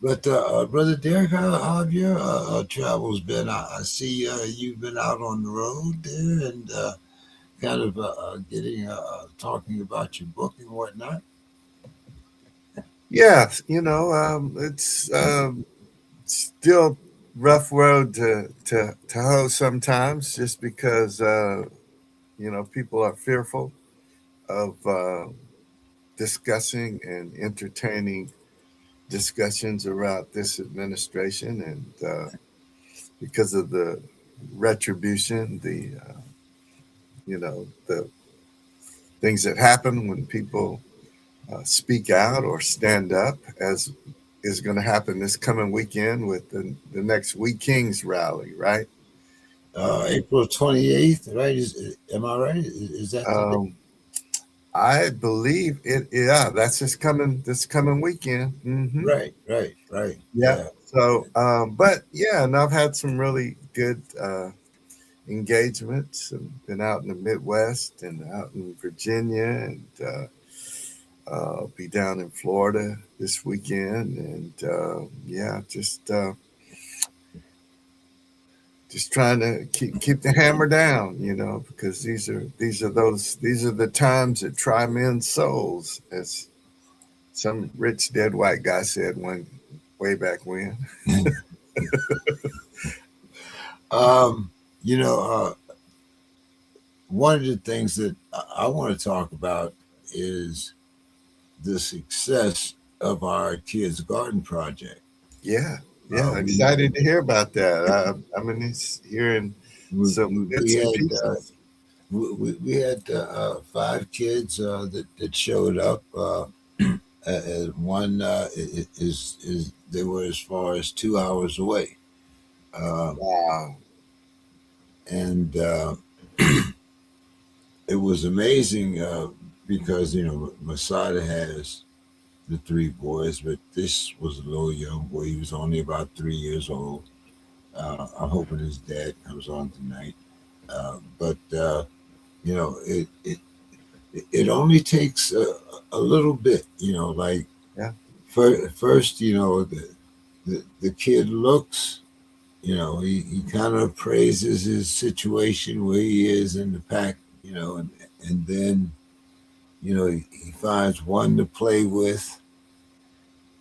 But brother Derek, how have your travels been? I see you've been out on the road there and kind of getting talking about your book and whatnot. Yeah, it's still rough road to hoe sometimes, just because people are fearful of discussing and entertaining discussions around this administration, and because of the retribution, the things that happen when people speak out or stand up, as is going to happen this coming weekend with the next We Kings rally, right? April 28th, right? Am I right? Is that the date? Um, I believe it. Yeah, that's just coming this coming weekend. Right, right, right. Yeah. Yeah. So, but yeah, and I've had some really good engagements, and been out in the Midwest and out in Virginia, and be down in Florida this weekend, and yeah, just trying to keep the hammer down, because these are the times that try men's souls, as some rich dead white guy said one way back when. um, you know, one of the things that I want to talk about is the success of our Kids Garden project. Yeah, Uh, yeah, we, excited to hear about that. I mean, it's hearing some we bits and had pieces. we had five kids that showed up. One is they were as far as 2 hours away, uh, Wow. and it was amazing because Masada has the three boys, but this was a little young boy. He was only about 3 years old. I'm hoping his dad comes on tonight. But it only takes a little bit. Like Yeah. first, the kid looks. He kind of praises his situation where he is in the pack. And then he finds one to play with,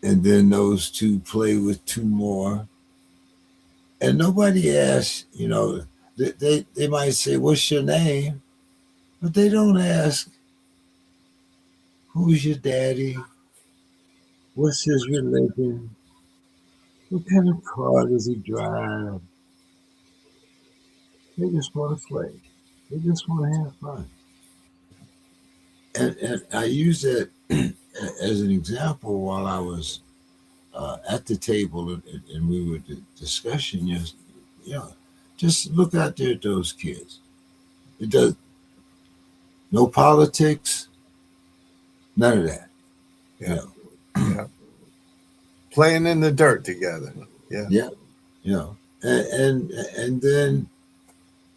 and then those two play with two more, and nobody asks. They might say, "What's your name?" But they don't ask, "Who's your daddy? What's his religion? What kind of car does he drive?" They just want to play. They just want to have fun. And I use that as an example while I was at the table and we were discussing. You know, just look out there at those kids. It does no politics, none of that. You Yeah. know, Yeah. Playing in the dirt together. Yeah. yeah. You know, and then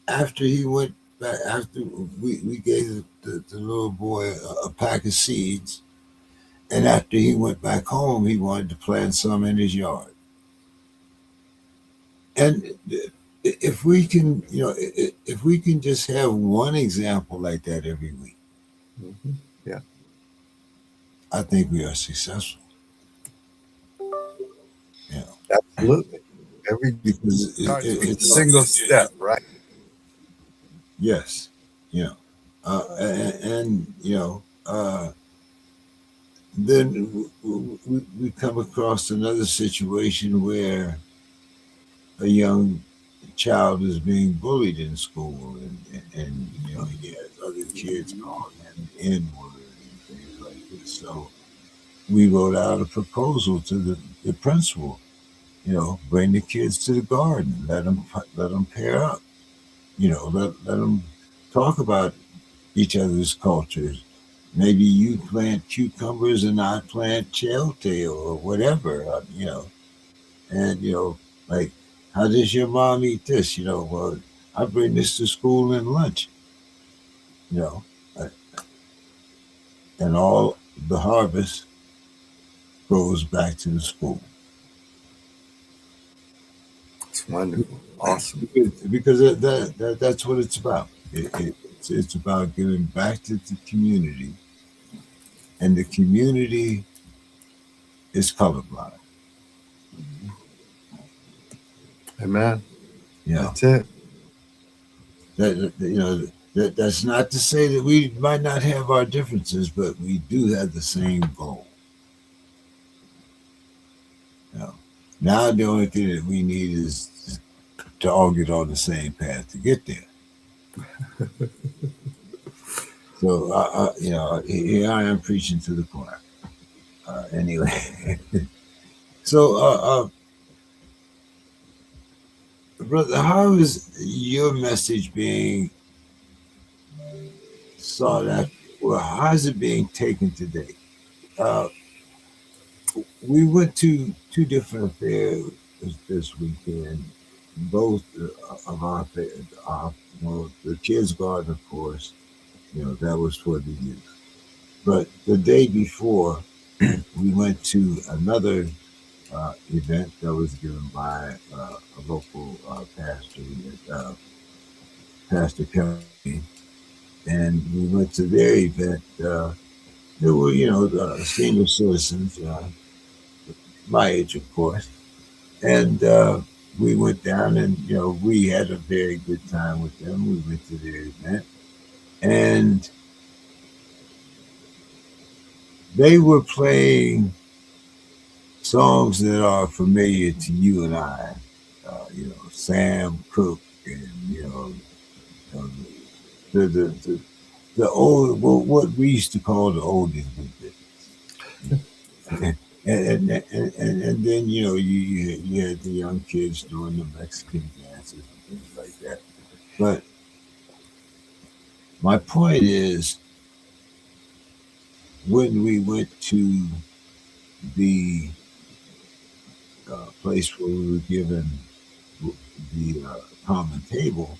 after he went back, after we gave the little boy a pack of seeds, and after he went back home, he wanted to plant some in his yard. And if we can, if we can just have one example like that every week, Yeah. I think we are successful. You know, Absolutely. Every because starts with a it's single step, right? yes, you know, and then we come across another situation where a young child is being bullied in school, and he has other kids calling him N word and things like this. So we wrote out a proposal to the principal. Bring the kids to the garden, let them pair up. Let them talk about each other's cultures. Maybe you plant cucumbers and I plant chayote or whatever. And like, how does your mom eat this? Well, I bring this to school in lunch. You know, uh, and all the harvest goes back to the school. Wonderful. Awesome. Because that's what it's about. It's about giving back to the community, and the community is colorblind. Amen. You know That's it. that's not to say that we might not have our differences, but we do have the same goal. You know, now the only thing that we need is to all get on the same path to get there. So, here I am preaching to the choir. Anyway, so, brother, how is your message being sought after? Well, how is it being taken today? Uh, we went to two different affairs this weekend. Both of our affairs, the kids' garden, of course, that was for the youth. But the day before, we went to another event that was given by a local pastor, Pastor Kelly, and we went to their event. There were, senior citizens, my age, of course, and we went down, and we had a very good time with them. We went to their event, and they were playing songs that are familiar to you and I. Sam Cooke, and uh, the old, what we used to call the oldies but goodies. And then you had the young kids doing the Mexican dances and things like that. But my point is, when we went to the place where we were given the common table,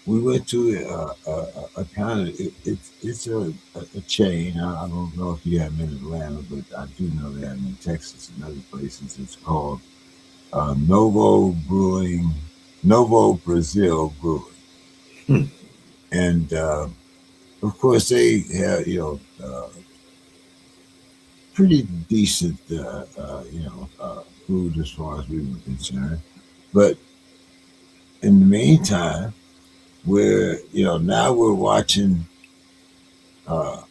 we went to a kind of it's a chain. I don't know if you have them in Atlanta, but I do know they have them in Texas and other places. It's called Novo Brazil Brewing, Hmm. and of course they have pretty decent food as far as we were concerned. But in the meantime, now we're watching uh,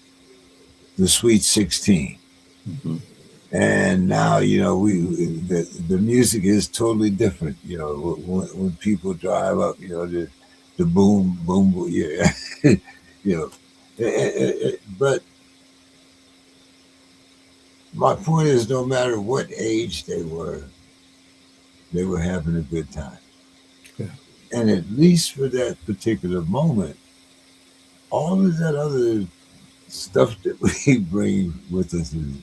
the Sweet 16. Mhm. And now the music is totally different. When people drive up, the boom boom boom, yeah, you know. But my point is, no matter what age they were having a good time. Yeah. And at least for that particular moment, all of that other stuff that we bring with us is,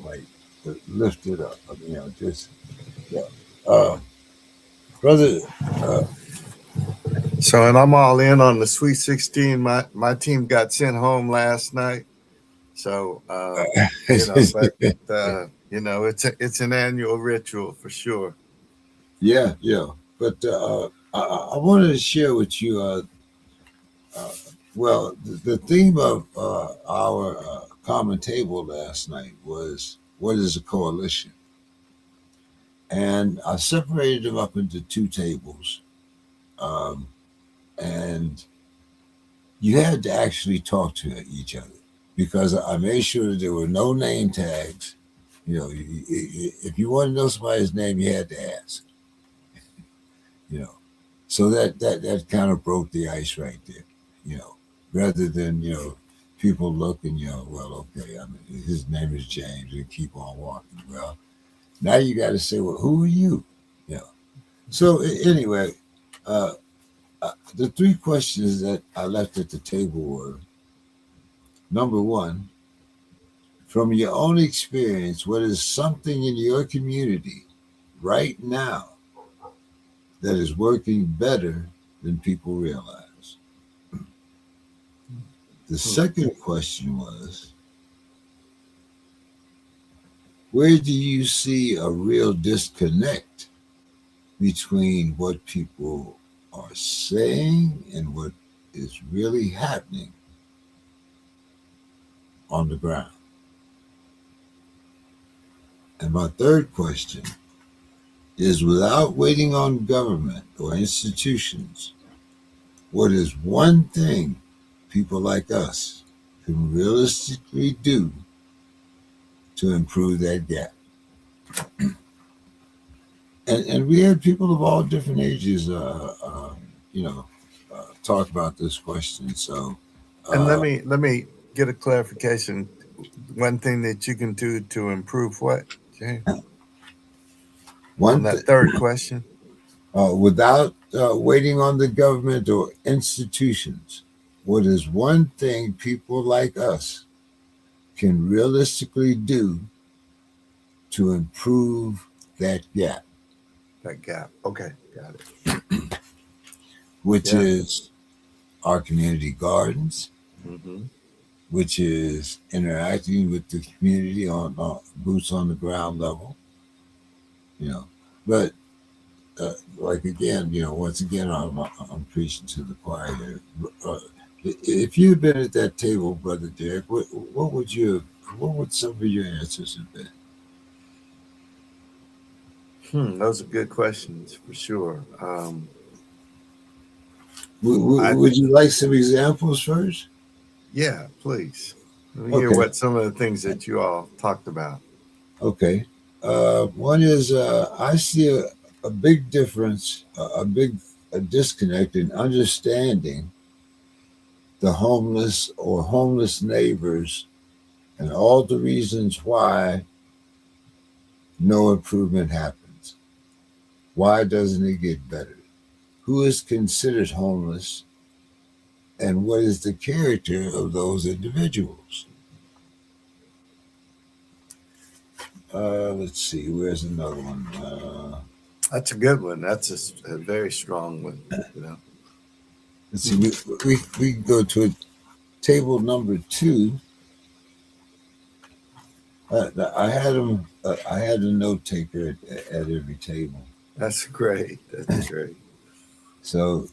like lift it up. I mean, just yeah. Uh, brother, uh, So, and I'm all in on the Sweet 16. My team got sent home last night. So, but it's an annual ritual for sure. yeah, yeah. But I wanted to share with you. Uh, well, the theme of our common table last night was, what is a coalition? And I separated them up into two tables. Um, and you had to actually talk to each other, because I made sure that there were no name tags. If you wanted to know somebody's name, you had to ask. You know, so that kind of broke the ice right there. You know, rather than people looking, well, okay, I mean, his name is James, and keep on walking. Well, now you got to say, well, who are you? You know. So anyway, uh, the three questions that I left at the table were: number one, from your own experience, what is something in your community right now that is working better than people realize? The Hmm. second question was, where do you see a real disconnect between what people are saying and what is really happening on the ground. And my third question is, without waiting on government or institutions, what is one thing people like us can realistically do to improve that gap? And we had people of all different ages, talk about this question. So, And uh, let me get a clarification. One thing that you can do to improve what, James? On one that th- third question? without waiting on the government or institutions, what is one thing people like us can realistically do to improve that gap, That gap. Okay, got it. which Yeah. is our community gardens, Hmm. which is interacting with the community on boots on the ground level, you know. But like again, once again, I'm preaching to the choir here. If you'd been at that table, brother Derek, what would some of your answers have been? Those are good questions for sure. I Would you like some examples first? Yeah, please. Let me hear Okay, what some of the things that you all talked about. okay. One is I see a big difference, a disconnect in understanding the homeless or homeless neighbors and all the reasons why no improvement happens. Why doesn't it get better? Who is considered homeless and what is the character of those individuals? Let's see, where's another one? That's a good one. That's a very strong one. You know. Let's see, Hmm. we can go to table number two. I had a note taker at every table. That's great. That's great. So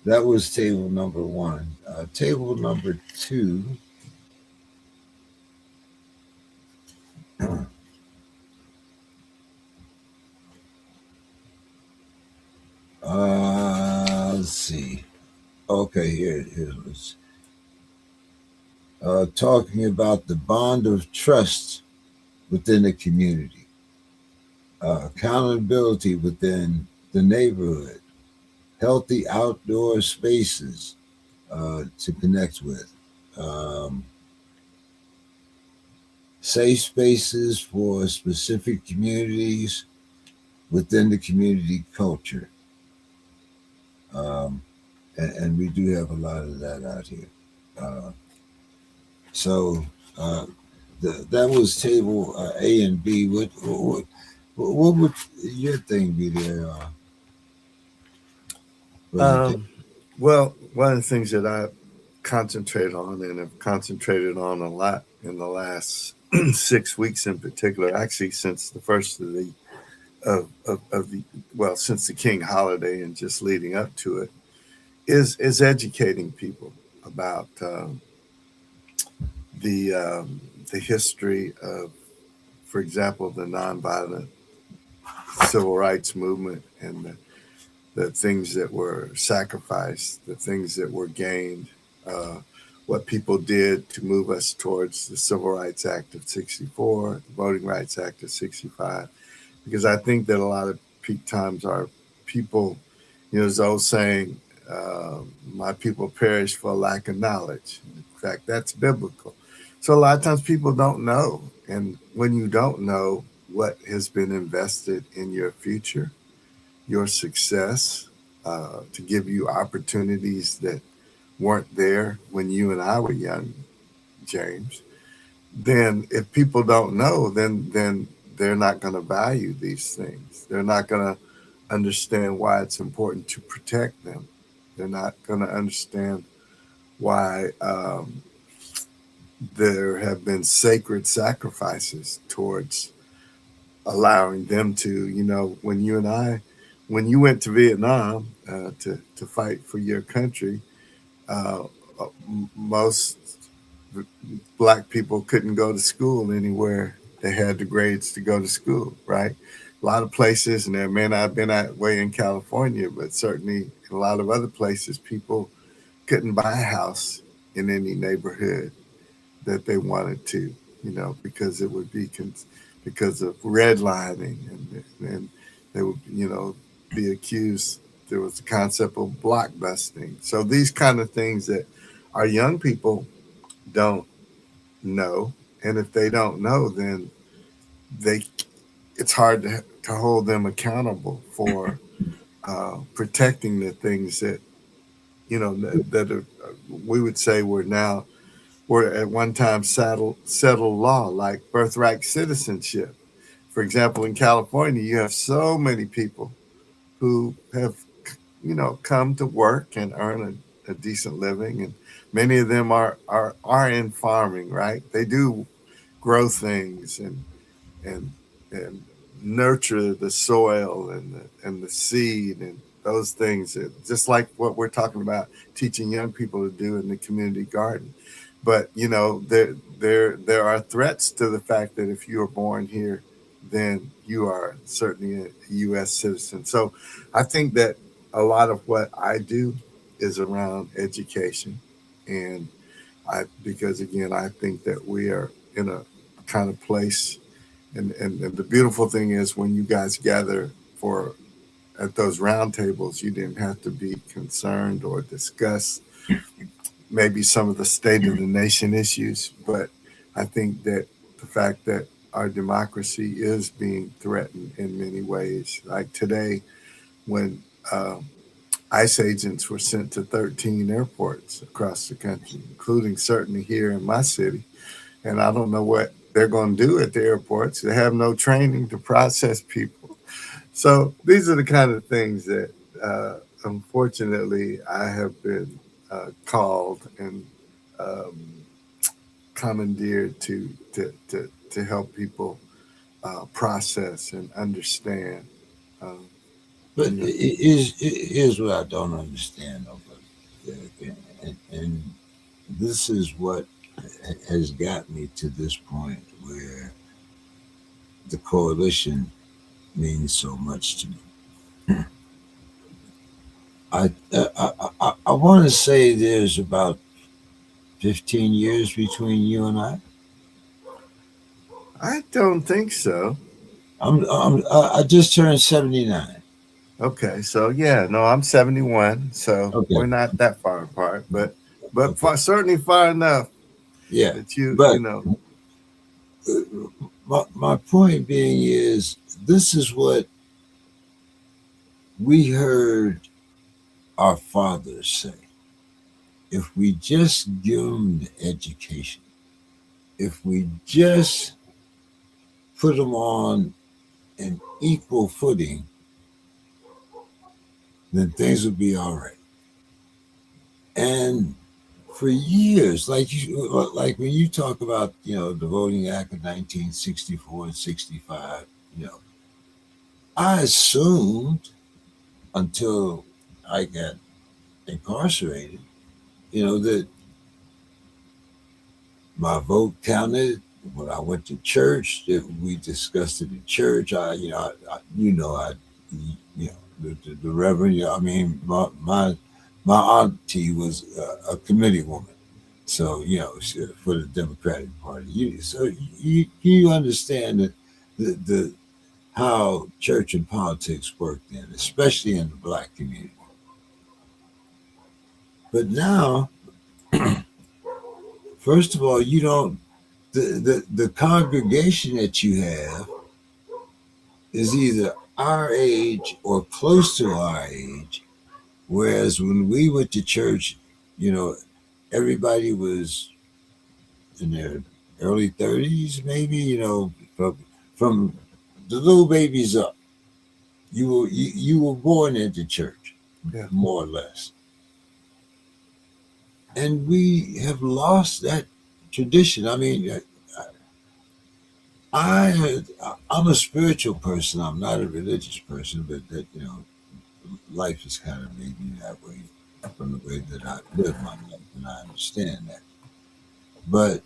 that was table number one. Table number two. Let's see. Okay, here it was. Talking about the bond of trust within the community, accountability within the neighborhood, healthy outdoor spaces to connect with, um, safe spaces for specific communities within the community culture. Um, and we do have a lot of that out here. Uh, so uh, that was table A and B. What would your thing be there, Brother Dick? Um, well, one of the things that I concentrate on and have concentrated on a lot in the last 6 weeks in particular, actually since the first of the of the well, since the King holiday and just leading up to it, is educating people about the history of, for example, the nonviolent civil rights movement and the things that were sacrificed, the things that were gained, uh, what people did to move us towards the Civil Rights Act of '64, the Voting Rights Act of '65, because I think that a lot of peak times are people, there's the old saying, my people perish for lack of knowledge. In fact, that's biblical. So a lot of times people don't know. And when you don't know what has been invested in your future, your success, to give you opportunities that weren't there when you and I were young, James, then if people don't know, then they're not going to value these things. They're not going to understand why it's important to protect them. They're not going to understand why there have been sacred sacrifices towards allowing them to, when when you went to Vietnam to fight for your country, uh, most black people couldn't go to school anywhere they had the grades to go to school, right? A lot of places, and there may not have been that way in California, but certainly in a lot of other places, people couldn't buy a house in any neighborhood that they wanted to, because it would be because of redlining, and they would, be accused. There was the concept of blockbusting. So these kind of things that our young people don't know, and if they don't know, then they it's hard to hold them accountable for protecting the things that that are, we would say were at one time settled law, like birthright citizenship. For example, in California, you have so many people who have, come to work and earn a decent living, and many of them are in farming, right? They do grow things and and nurture the soil and the seed and those things, just like what we're talking about teaching young people to do in the community garden. But there are threats to the fact that if you are born here, then you are certainly a U.S. citizen. So I think that a lot of what I do is around education, and because again, I think that we are in a kind of place, and the beautiful thing is when you guys gather for at those roundtables, you didn't have to be concerned or discuss maybe some of the state of the nation issues, but I think that the fact that our democracy is being threatened in many ways, like today when ICE agents were sent to 13 airports across the country, including certainly here in my city. And I don't know what they're going to do at the airports. They have no training to process people. So these are the kind of things that, unfortunately, I have been called and um, commandeered to help people process and understand. Um, But you know, here's what I don't understand, though, and this is what has got me to this point where the coalition means so much to me. I want to say there's about 15 years between you and I. I don't think so. I just turned 79. Okay, so yeah, no, I'm 71, so Okay, we're not that far apart, but okay, certainly far enough yeah. that you But know. my point being is, this is what we heard our fathers say. If we just give them the education, if we just put them on an equal footing, then things will be all right. And for years, like when you talk about, the Voting Act of 1964 and 65, I assumed until I got incarcerated, that my vote counted. When I went to church, that we discussed it in church. The reverend. I mean, my auntie was a committee woman, so for the Democratic Party. You understand the how church and politics work then, especially in the black community. But now, first of all, you don't the congregation that you have is either our age or close to our age. Whereas when we went to church, you know, everybody was in their early 30s, maybe, from the little babies up. You were born into church, Yeah. more or less. And we have lost that tradition. I mean, I'm a spiritual person. I'm not a religious person, but that life has kind of made me that way from the way that I live my life, and I understand that. But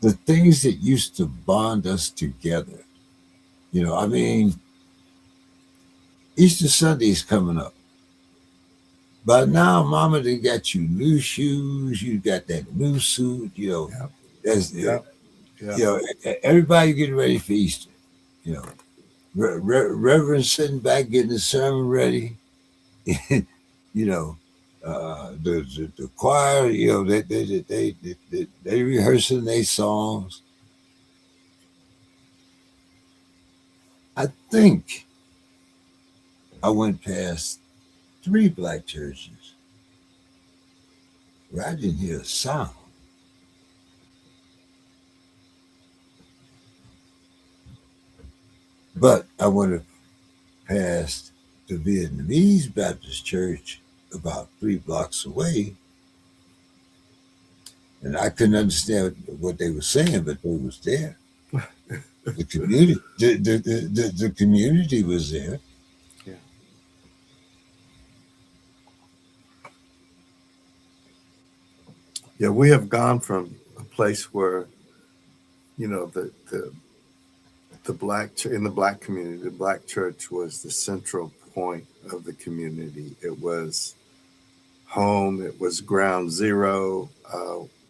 the things that used to bond us together, I mean, Easter Sunday's coming up. But now, Mama, they got you new shoes. You got that new suit. Yeah, That's yeah, yeah, everybody getting ready for Easter. You know, Reverend sitting back getting the sermon ready. you know, the choir. They rehearsing their songs. I think I went past 3 black churches where I didn't hear a sound. But I went past the Vietnamese Baptist church about 3 blocks away, and I couldn't understand what they were saying, but they was there. The community, the community was there. yeah. Yeah, we have gone from a place where the in the black community, the black church was the central point of the community. It was home. It was ground zero.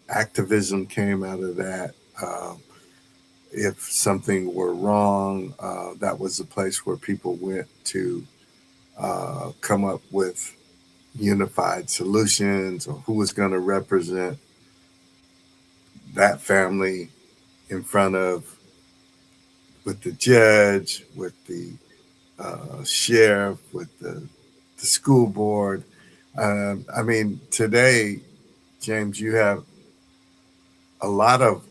Activism came out of that. If something were wrong, that was the place where people went to come up with unified solutions, or who was going to represent that family in front of, with the judge, with the sheriff, with the school board. I mean, today, James, you have a lot of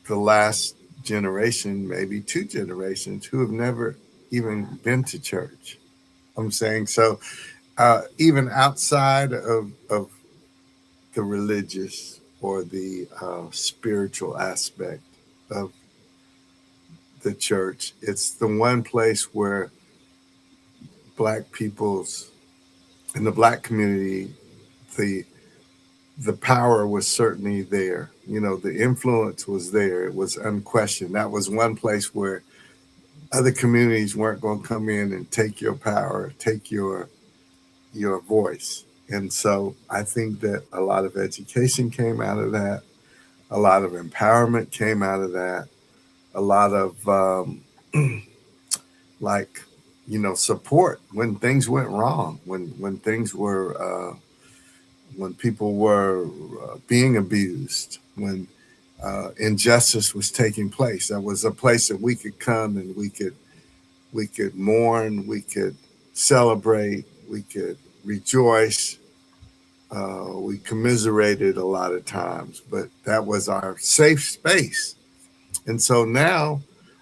the last generation, maybe 2 generations, who have never even been to church. I'm saying so. Even outside of the religious or the spiritual aspect of the church, it's the one place where black people's in the black community, the the power was certainly there. The influence was there. It was unquestioned. That was one place where other communities weren't going to come in and take your power, take your voice. And so I think that a lot of education came out of that. A lot of empowerment came out of that. A lot of like support when things went wrong, when things were when people were being abused, when injustice was taking place. That was a place that we could come and we could mourn, we could celebrate, we could rejoice. We commiserated a lot of times, but that was our safe space. And so now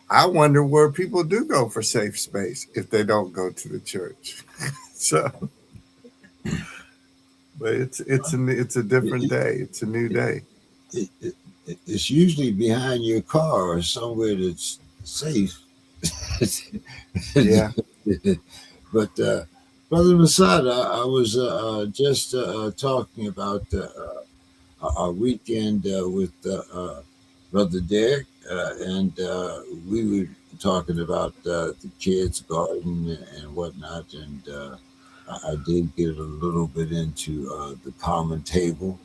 I wonder where people do go for safe space if they don't go to the church. So, but it's a different day. It's a new day. It, it, it's usually behind your car or somewhere that's safe. Yeah. But Brother Masada, I was just talking about our weekend with Brother Derek, and we were talking about the kids' garden and whatnot, and I did get a little bit into the common table,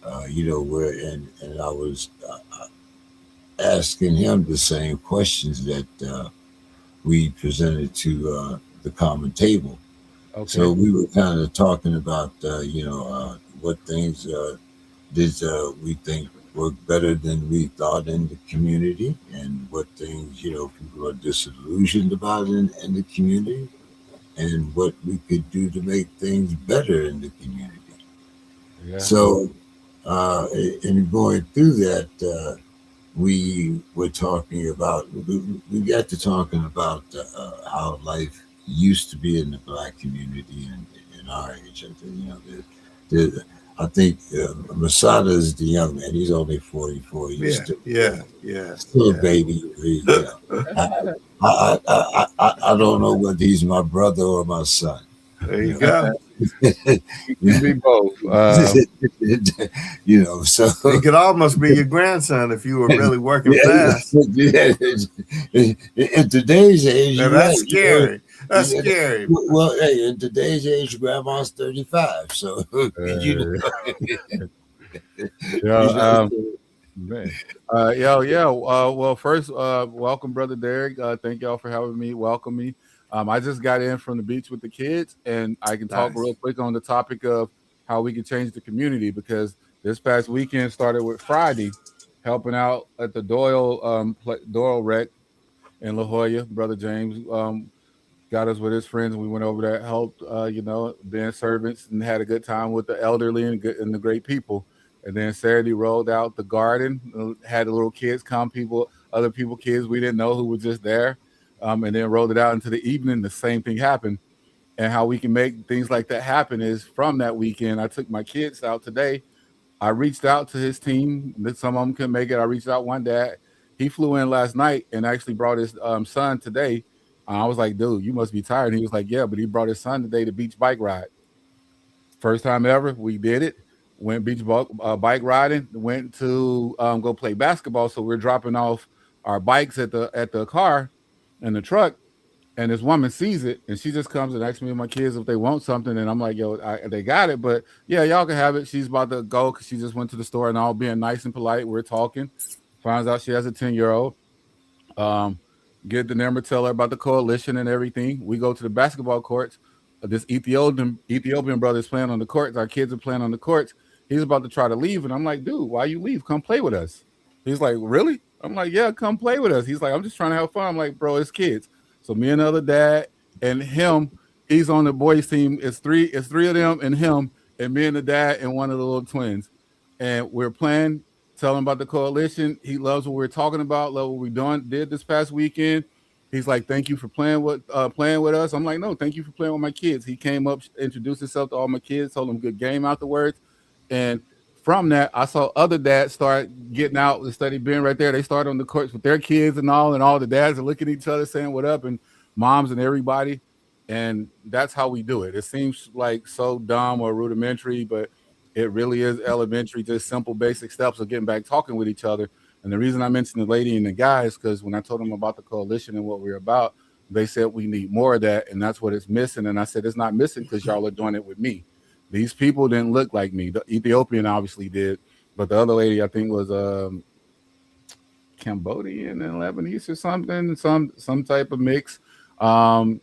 where and I was asking him the same questions that we presented to the common table. Okay. So we were kind of talking about, what things did we think were better than we thought in the community, and what things, people are disillusioned about in the community, and what we could do to make things better in the community. Yeah. So, in going through that, we were talking about, we got to talking about how life used to be in the black community and in our age. The, I think Masada is the young man. He's only 44. He's Yeah, still, yeah, yeah, still a yeah. baby. I, I don't know whether he's my brother or my son. There you You go. know, You can be both. so He could almost be your grandson if you were really working fast. yeah, in today's age, Now you're right. that's scary. That's Yeah, scary. well, hey, in today's age, grandma's 35. So Yeah, you know, man. Well, first, welcome, brother Derek. Thank y'all for having me. Welcome me. I just got in from the beach with the kids, and I can talk Nice. real quick on the topic of how we can change the community because this past weekend started with Friday, helping out at the Doyle Rec in La Jolla. Brother James got us with his friends, and we went over there, helped, being servants, and had a good time with the elderly and the great people. And then Saturday rolled out the garden, had the little kids come, other people, kids we didn't know who were just there, and then rolled it out into the evening. The same thing happened, and how we can make things like that happen is from that weekend. I took my kids out today. I reached out to his team. Some of them couldn't make it. I reached out one dad. He flew in last night and actually brought his son today. I was like, dude, you must be tired. And he was like, yeah, but he brought his son today to beach bike ride. First time ever, we did it. Went bike riding. Went to go play basketball. So we're dropping off our bikes at the car and the truck, and this woman sees it and she just comes and asks me and my kids if they want something, and I'm like, yo, they got it, but yeah, y'all can have it. She's about to go because she just went to the store, and all being nice and polite, we're talking, finds out she has a 10-year-old. um get the number, tell her about the coalition and everything. We go to the basketball courts. This Ethiopian brother is playing on the courts. Our kids are playing on the courts. He's about to try to leave, and I'm like, dude, why you leave? Come play with us. He's like, really? I'm like, yeah, come play with us. He's like, I'm just trying to have fun. I'm like, bro, it's kids. So me and the other dad and him, he's on the boys team. It's three of them and him, and me and the dad and one of the little twins. And we're playing, tell him about the coalition. He loves what we're talking about, love what we did this past weekend. He's like, thank you for playing with us. I'm like, no, thank you for playing with my kids. He came up, introduced himself to all my kids, told them good game afterwards. And from that, I saw other dads start getting out instead of being right there. They start on the courts with their kids and all the dads are looking at each other saying what up, and moms and everybody. And that's how we do it. It seems like so dumb or rudimentary, but it really is elementary, just simple, basic steps of getting back talking with each other. And the reason I mentioned the lady and the guy is because when I told them about the coalition and what we're about, they said we need more of that, and that's what it's missing. And I said it's not missing because y'all are doing it with me. These people didn't look like me. The Ethiopian obviously did, but the other lady I think was Cambodian and Lebanese or something, some type of mix. Um,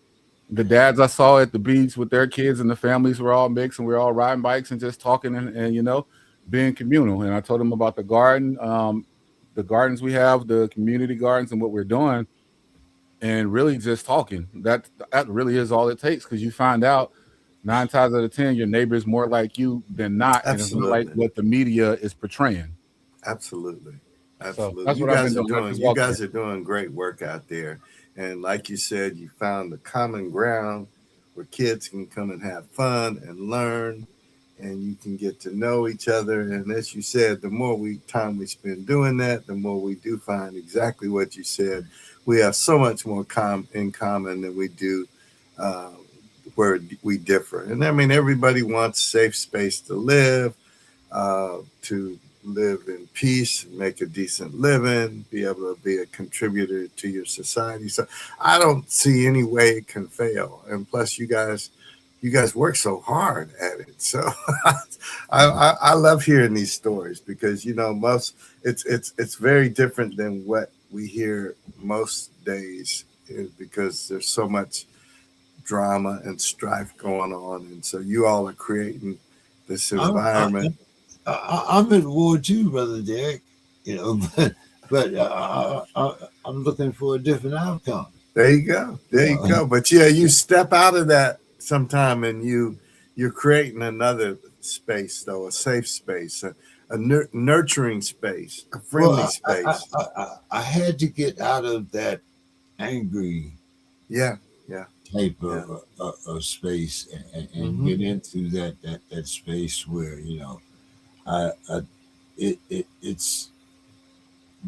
the dads I saw at the beach with their kids and the families were all mixed, and we are all riding bikes and just talking and being communal. And I told them about the gardens we have, the community gardens, and what we're doing, and really just talking. That really is all it takes, because you find out 9 times out of 10 your neighbor is more like you than not, and it's not like Absolutely. what the media is portraying. Absolutely. So Absolutely. that's what I've been doing. I just You walked guys in. are doing great work out there. And like you said, you found the common ground where kids can come and have fun and learn, and you can get to know each other. And as you said, the more time we spend doing that, the more we do find exactly what you said. We have so much more in common than we do uh, where we differ. And I mean, everybody wants safe space to live, to live in peace, make a decent living, be able to be a contributor to your society. So I don't see any way it can fail. And plus, you guys work so hard at it. So I love hearing these stories because most it's very different than what we hear most days, because there's so much drama and strife going on, and so you all are creating this I'm, I, environment. I'm at war too, brother Derek. You know, but I'm looking for a different outcome. There you go. You There you know, go. But yeah, you step out of that sometime, and you're creating another space, though, a safe space, a nurturing space, a friendly well, space. I had to get out of that angry Yeah, type Yeah. of space, and Mhm. get into that space where I it's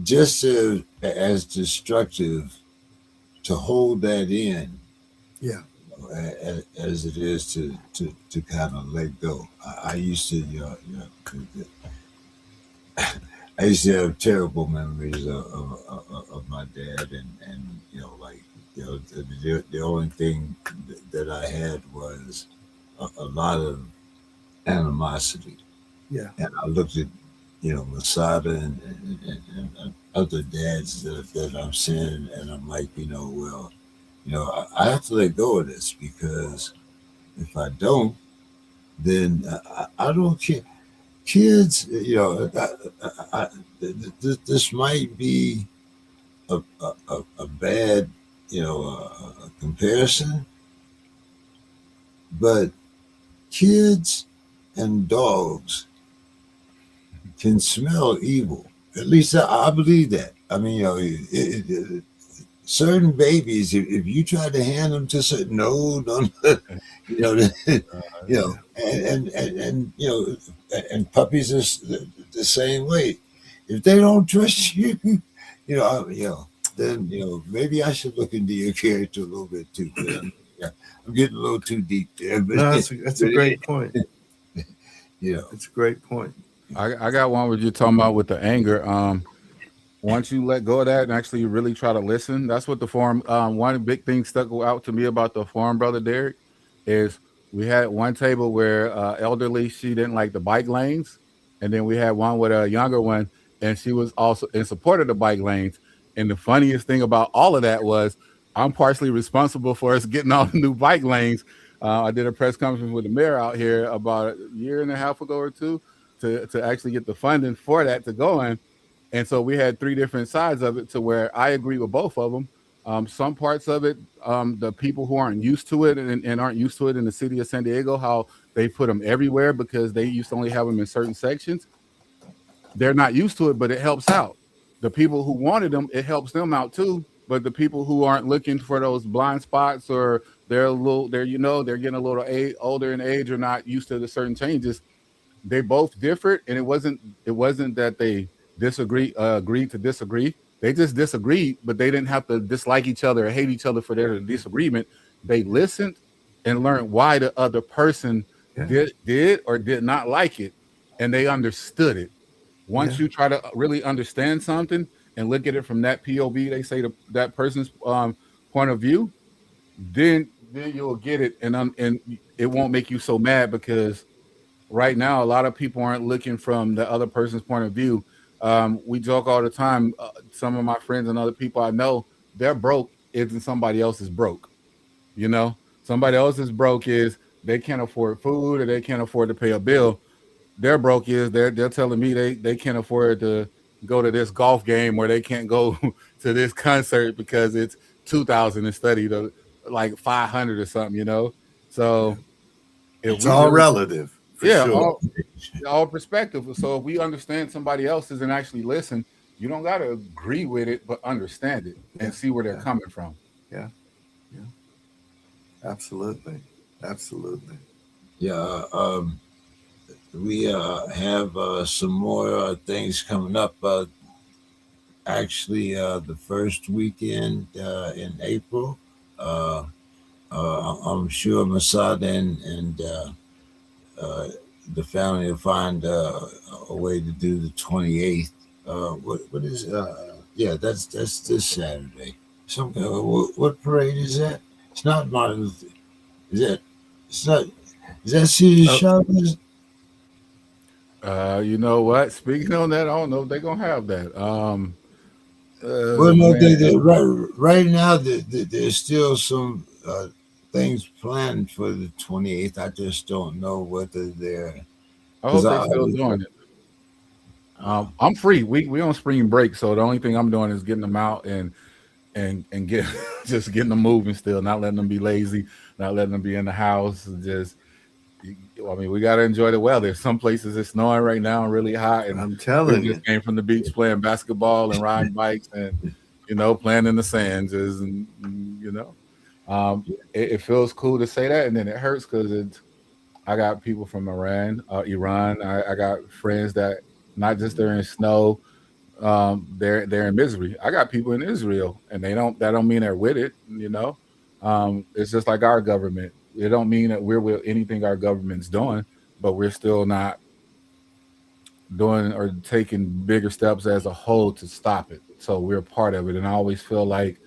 just as destructive to hold that in Yeah. as it is to kind of let go. I used to, I used to have terrible memories of my dad, and like the only thing that I had was a lot of animosity, Yeah. and I looked at Masada and other dads that I'm seeing, and I'm like, well, I have to let go of this because if I don't, then I don't care. Kids, this might be a bad, comparison, but kids and dogs can smell evil. At least I believe that. I mean, certain babies, if you try to hand them to certain, no, don't, you know, Yeah. and puppies are the same way. If they don't trust you, then maybe I should look into your character a little bit too. But I'm getting a little too deep there. But, No, that's a great point. you know, It's a great point. I got one where you're talking about with the anger. Once you let go of that and actually really try to listen, that's what the forum. One big thing stuck out to me about the forum, brother Derek, is we had one table where elderly, she didn't like the bike lanes, and then we had one with a younger one, and she was also in support of the bike lanes. And the funniest thing about all of that was I'm partially responsible for us getting all the new bike lanes. I did a press conference with the mayor out here about a year and a half ago or two to actually get the funding for that to go in. And so we had three different sides of it to where I agree with both of them. Some parts of it, the people who aren't used to it and aren't used to it in the city of San Diego, how they put them everywhere because they used to only have them in certain sections. They're not used to it, but it helps out. The people who wanted them, it helps them out too. But the people who aren't looking for those blind spots or they're a little, they're they're getting a little older in age or not used to the certain changes. They both differed, and it wasn't that they agreed to disagree. They just disagreed, but they didn't have to dislike each other or hate each other for their disagreement. They listened and learned why the other person Yeah. did or did not like it, and they understood it. Once Yeah. you try to really understand something and look at it from that POV, they say that person's point of view, then you'll get it, and it won't make you so mad because right now a lot of people aren't looking from the other person's point of view. We joke all the time. Some of my friends and other people I know, they're broke isn't somebody else's broke. You know, somebody else's broke is they can't afford food or they can't afford to pay a bill. Their broke is they're telling me they can't afford to go to this golf game or they can't go to this concert because it's 2,000 instead of like 500 or something. So if It's we all really, relative for yeah, sure. all perspective. So if we understand somebody else's and actually listen, you don't got to agree with it, but understand it and Yeah. see where they're Yeah. coming from. Yeah. Absolutely. Absolutely. yeah. We have some more things coming up. Actually, the first weekend in April. Uh, I'm sure Masada and uh, the family will find a way to do the 28th. What is? Yeah, that's this Saturday. What parade is that? It's not Martin Luther. Is that? It's not. Is that Caesar Oh, Chavez? You know what? Speaking on that, I don't know if they're gonna have that. Well, no, Man, right now there's still some things planned for the 28th. I just don't know whether they're I because hope they I still doing it. uh, I'm free. We on spring break, so the only thing I'm doing is getting them out and get just getting them moving still, not letting them be lazy, not letting them be in the house. Just, I mean, we got to enjoy the weather. Some places it's snowing right now and really hot, and I'm we telling you. just came from the beach playing basketball and riding bikes and playing in the sands and. It feels cool to say that, and then it hurts because it's I got people from Iran. I got friends that not just they're in snow, they're in misery. I got people in Israel, and that don't mean they're with it. It's just like our government. It don't mean that we're with anything our government's doing, but we're still not doing or taking bigger steps as a whole to stop it. So we're a part of it, and I always feel like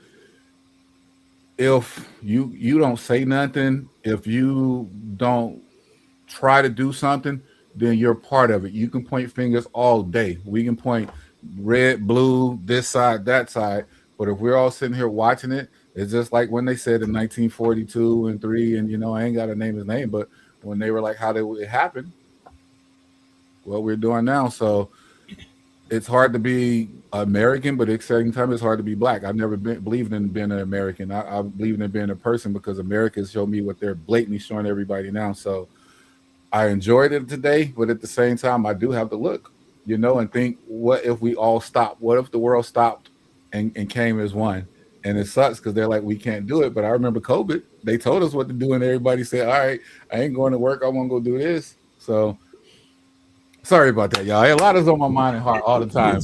if you don't say nothing, if you don't try to do something, then you're part of it. You can point fingers all day. We can point red, blue, this side, that side. But if we're all sitting here watching it, it's just like when they said in 1942 and three, and I ain't got to name his name, but when they were like, how did it happen? What we're doing now. So it's hard to be American, but at the same time, it's hard to be black. I've never believed in being an American. I believe in being a person because Americans show me what they're blatantly showing everybody now. So I enjoyed it today, but at the same time, I do have to look, and think, what if we all stopped? What if the world stopped and came as one? And it sucks because they're like, we can't do it. But I remember COVID, they told us what to do, and everybody said, all right, I ain't going to work. I want to go do this. So sorry about that, y'all. A lot is on my mind and heart all the time.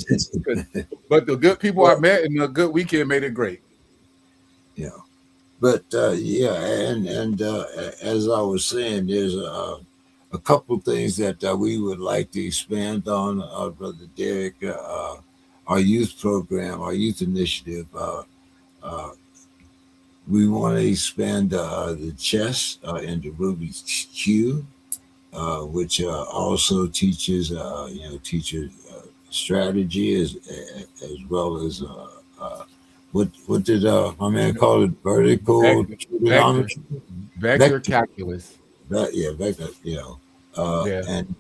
But the good people I met and the good weekend made it great. Yeah. But and as I was saying, there's a couple things that we would like to expand on, Brother Derek. Our youth program, our youth initiative. We want to expand the chess into Rubik's Cube, which also teaches teacher strategy as well as what did my man call it? Vertical trigonometry, vector calculus. Vector. Yeah. And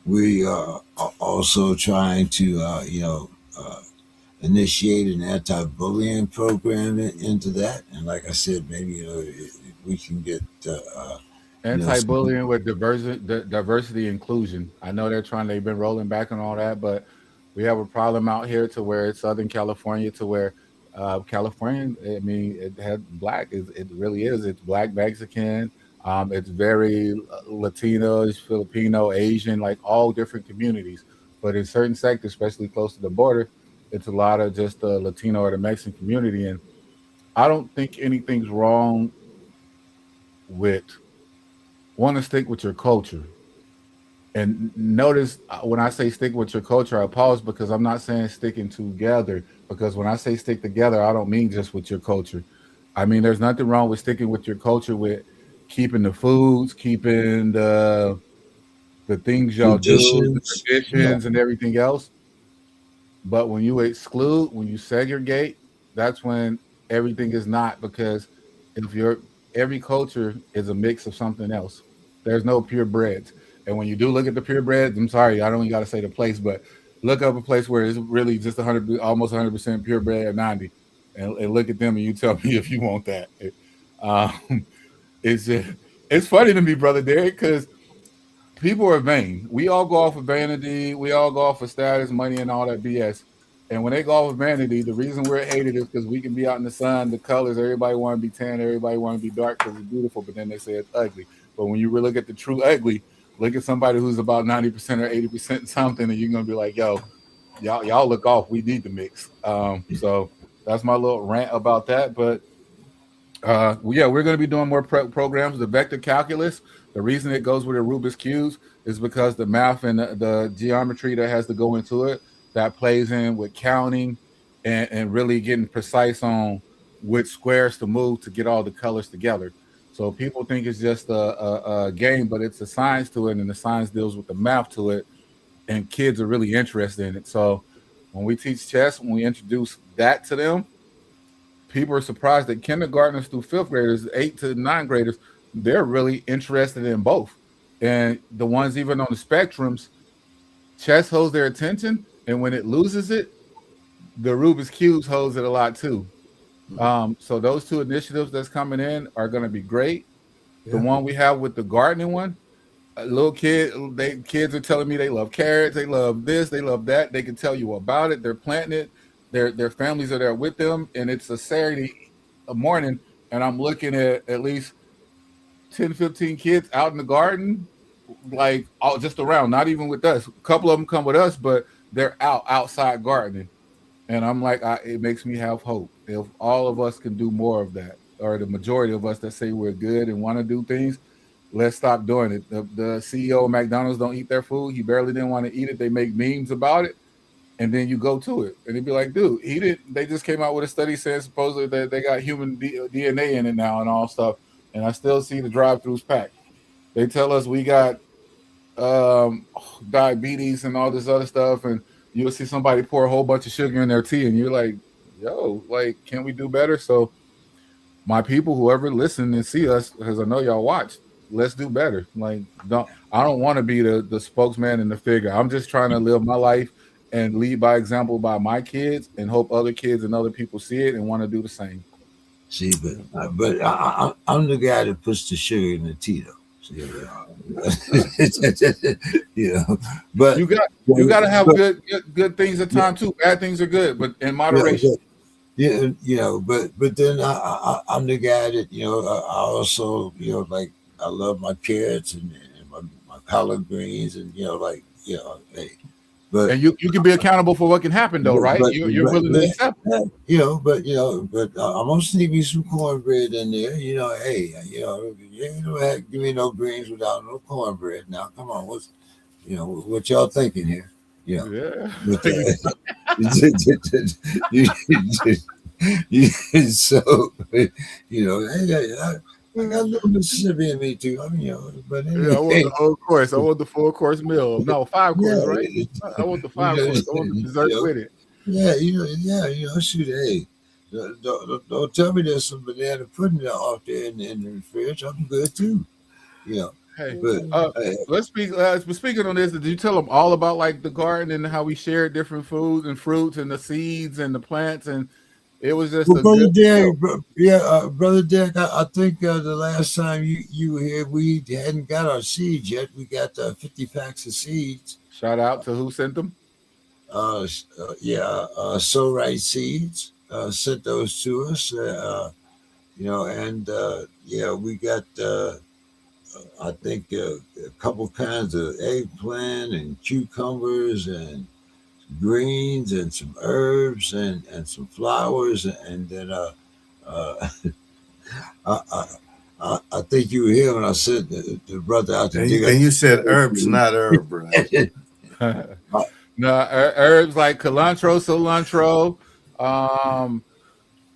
we are also trying to initiate an anti-bullying program into that. And like I said, maybe we can get anti-bullying with diversity inclusion. I know they've been rolling back on all that, but we have a problem out here to where it's Southern California, to where California, I mean, it had black. It really is. It's black, Mexican. It's very Latino, Filipino, Asian, like all different communities. But in certain sectors, especially close to the border, it's a lot of just the Latino or the Mexican community. And I don't think anything's wrong with want to stick with your culture. And notice when I say stick with your culture, I pause because I'm not saying sticking together. Because when I say stick together, I don't mean just with your culture. I mean, there's nothing wrong with sticking with your culture, with keeping the foods, keeping the things y'all do, the traditions and everything else. But when you exclude, when you segregate, that's when everything is not, because if every culture is a mix of something else. There's no purebreds. And when you do look at the purebreds, I'm sorry, I don't even got to say the place, but look up a place where it's really just 100, almost 100% purebred at 90, and look at them and you tell me if you want that. It's funny to me, Brother Derek, because people are vain. We all go off of vanity. We all go off of status, money, and all that BS. And when they go off of vanity, the reason we're hated is because we can be out in the sun, the colors, everybody want to be tan, everybody want to be dark because it's beautiful, but then they say it's ugly. But when you really look at the true ugly, look at somebody who's about 90% or 80% something, and you're going to be like, yo, y'all look off. We need to mix. So that's my little rant about that. But we're going to be doing more programs. The vector calculus, the reason it goes with the Rubik's Cubes is because the math and the geometry that has to go into it, that plays in with counting and really getting precise on which squares to move to get all the colors together. So people think it's just a game, but it's a science to it, and the science deals with the math to it, and kids are really interested in it. So when we teach chess, when we introduce that to them, people are surprised that kindergartners through fifth graders, 8 to 9 graders, they're really interested in both. And the ones even on the spectrums, chess holds their attention, and when it loses it, the Rubik's Cubes holds it a lot too. So those two initiatives that's coming in are going to be great. Yeah. The one we have with the gardening one, kids are telling me they love carrots, they love this, they love that. They can tell you about it. They're planting it. their families are there with them, and it's a Saturday morning, and I'm looking at least 10, 15 kids out in the garden, like all just around, not even with us. A couple of them come with us, but they're outside gardening. And I'm like, it makes me have hope. If all of us can do more of that, or the majority of us that say we're good and want to do things, let's stop doing it. The CEO of McDonald's don't eat their food. He barely didn't want to eat it. They make memes about it. And then you go to it, and it'd be like, dude, he didn't. They just came out with a study saying supposedly that they got human DNA in it now and all stuff. And I still see the drive-throughs packed. They tell us we got diabetes and all this other stuff, and you'll see somebody pour a whole bunch of sugar in their tea, and you're like, yo, like, can we do better? So my people, whoever listen and see us, because I know y'all watch, let's do better. Like, I don't want to be the spokesman and the figure. I'm just trying to live my life and lead by example by my kids, and hope other kids and other people see it and want to do the same. See, but I'm the guy that puts the sugar in the tea, though. See, but you got to have good things at time too. Bad things are good, but in moderation. But then I'm the guy that I also like I love my carrots and my collard greens and hey. But and you can be accountable for what can happen, though, right? You're willing to accept. But I'm gonna sneak me some cornbread in there. Hey, you ain't give me no greens without no cornbread. Now, come on, what y'all thinking here? Yeah. So I got a little Mississippi in me too. I mean, but anyway. I want the whole course. I want the 4-course meal. No, 5 course, right? I want the 5 course. I want the dessert with it. Yeah, shoot, hey, don't tell me there's some banana pudding out there in the fridge. I'm good too. Hey, but let's speak. Speaking on this, did you tell them all about like the garden and how we shared different foods and fruits and the seeds and the plants, and it was just Brother Derek, Brother Derek, I think the last time you were here, we hadn't got our seeds yet. We got 50 packs of seeds. Shout out to who sent them. So Right Seeds sent those to us. We got I think a couple kinds of eggplant and cucumbers and greens and some herbs and some flowers, and then I think you were here when I said the brother out there. And you said herbs, not herb, right? No, herbs like cilantro,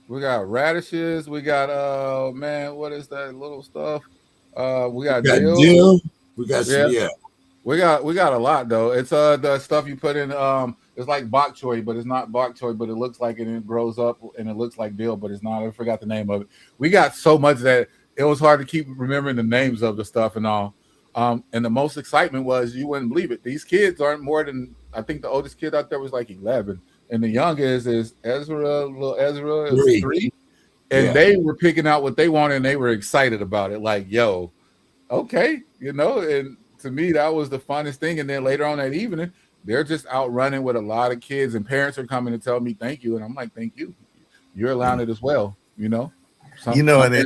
we got radishes, we got what is that little stuff? We got dill. We got We got a lot though. It's the stuff you put in it's like bok choy, but it's not bok choy, but it looks like it, and it grows up and it looks like dill, but it's not. I forgot the name of it. We got so much that it was hard to keep remembering the names of the stuff and all. And the most excitement was, you wouldn't believe it, these kids aren't more than, I think the oldest kid out there was like 11, and the youngest is little Ezra is 3. And they were picking out what they wanted, and they were excited about it. Like, yo, okay, and to me, that was the funnest thing. And then later on that evening, they're just out running with a lot of kids, and parents are coming to tell me thank you. And I'm like, thank you. You're allowing it as well, and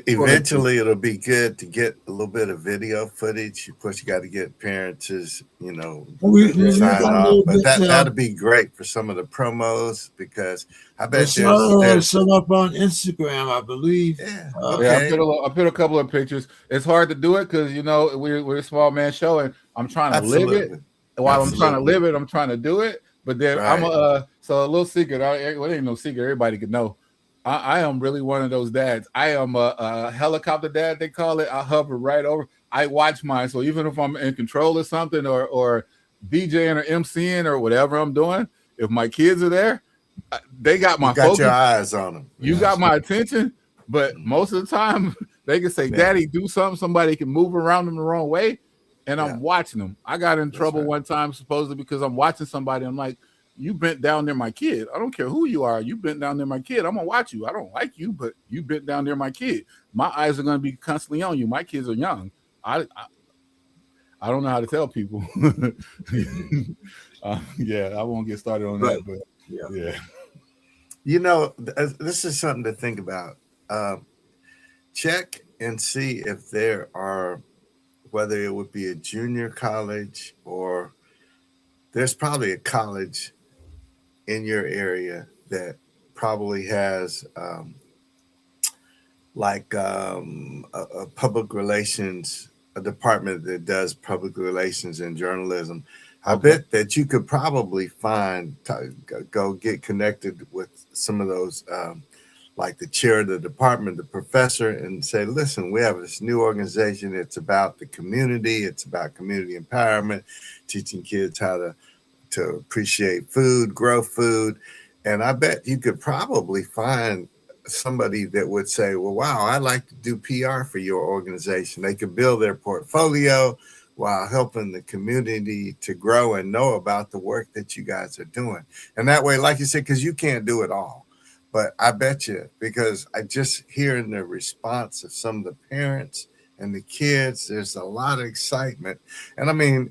eventually it'll be good to get a little bit of video footage. Of course, you got to get parents, sign off. But that'll be great for some of the promos, because I bet there's some up on Instagram, I believe. Yeah, okay. I put a couple of pictures. It's hard to do it because we're a small man show, and I'm trying to live it. While I'm trying to live it, I'm trying to do it. But then so a little secret. It ain't no secret. Everybody could know. I am really one of those dads. I am a helicopter dad, they call it. I hover right over. I watch mine. So even if I'm in control of something or DJing or MCing or whatever I'm doing, if my kids are there, they got my focus. Your eyes on them. You got my attention. But most of the time, they can say, Daddy, do something. Somebody can move around them the wrong way. And I'm watching them. I got in trouble one time, supposedly, because I'm watching somebody. I'm like, you bent down near my kid. I don't care who you are. You bent down near my kid. I'm going to watch you. I don't like you, but you bent down near my kid. My eyes are going to be constantly on you. My kids are young. I don't know how to tell people. I won't get started on that, but yeah. This is something to think about. Check and see if there are, whether it would be a junior college or there's probably a college in your area that probably has a public relations, a department that does public relations and journalism. I bet that you could probably go get connected with some of those, like the chair of the department, the professor, and say, listen, we have this new organization. It's about the community. It's about community empowerment, teaching kids how to appreciate food, grow food. And I bet you could probably find somebody that would say, well, wow, I'd like to do PR for your organization. They could build their portfolio while helping the community to grow and know about the work that you guys are doing. And that way, like you said, because you can't do it all. But I bet you, because I just hearing the response of some of the parents and the kids, there's a lot of excitement. And I mean,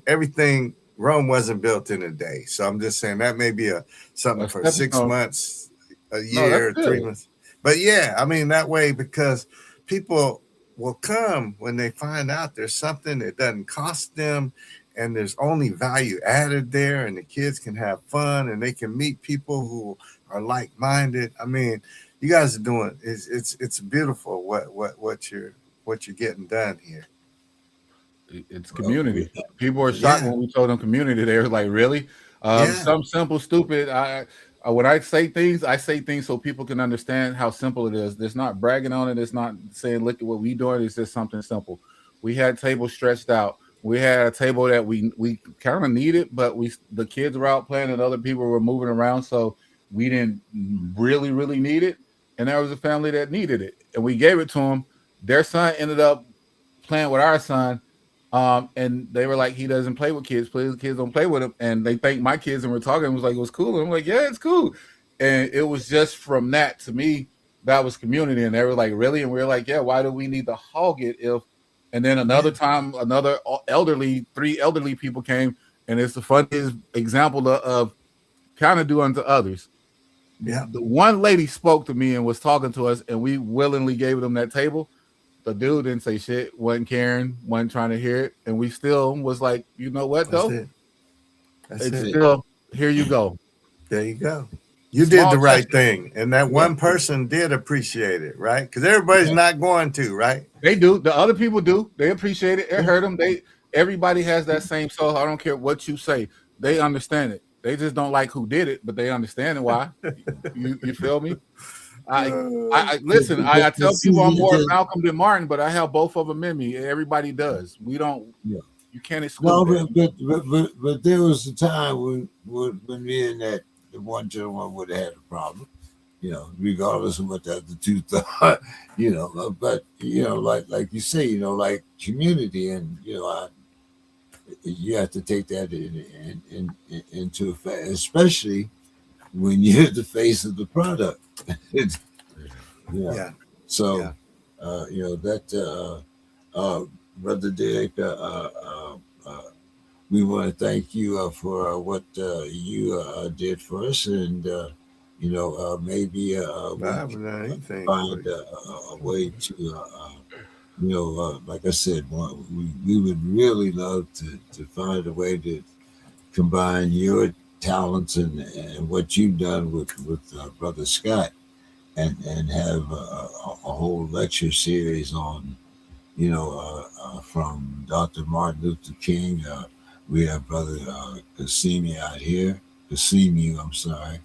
Rome wasn't built in a day. So I'm just saying that may be something for 6 months, a year, 3 months. But yeah, I mean, that way, because people will come when they find out there's something that doesn't cost them and there's only value added there, and the kids can have fun and they can meet people who are like-minded. I mean, you guys are doing it's beautiful what you're getting done here. It's community. People are shocked when we told them community. They were like, really? Some simple, stupid. When I say things so people can understand how simple it is. It's not bragging on it. It's not saying, look at what we doing. It's just something simple. We had tables stretched out. We had a table that we kind of needed, but the kids were out playing and other people were moving around, so we didn't really need it. And there was a family that needed it, and we gave it to them. Their son ended up playing with our son. And they were like, he doesn't play with kids. Kids don't play with him. And they thanked my kids and were talking. It was like, it was cool. And I'm like, yeah, it's cool. And it was just from that, to me, that was community. And they were like, really? And we were like, yeah, why do we need to hog it if? And then another time, three elderly people came. And it's the funniest example of kind of do unto others. Yeah. The one lady spoke to me and was talking to us, and we willingly gave them that table. The dude didn't say shit, wasn't caring, wasn't trying to hear it. And we still was like, you know what, though? That's it's it. Still, here you go. There you go. You did the right thing. And that one person did appreciate it, right? Because everybody's not going to, right? They do. The other people do. They appreciate it. It hurt them. Everybody has that same soul. I don't care what you say. They understand it. They just don't like who did it, but they understand why. You feel me? I listen. I tell people I'm more Malcolm than Martin, but I have both of them in me. Everybody does. We don't. Yeah. You can't exclude. No, but there was a time when me and that the one gentleman would have had a problem. Regardless of what the other two thought. But like you say, like community, and you have to take that into effect, especially when you're the face of the product. So, Brother Derek, we want to thank you for what you did for us, and maybe find a way to, like I said, we would really love to find a way to combine your talents and what you've done with Brother Scott, and have a whole lecture series on, from Dr. Martin Luther King. We have Brother Kasimi out here, I'm sorry,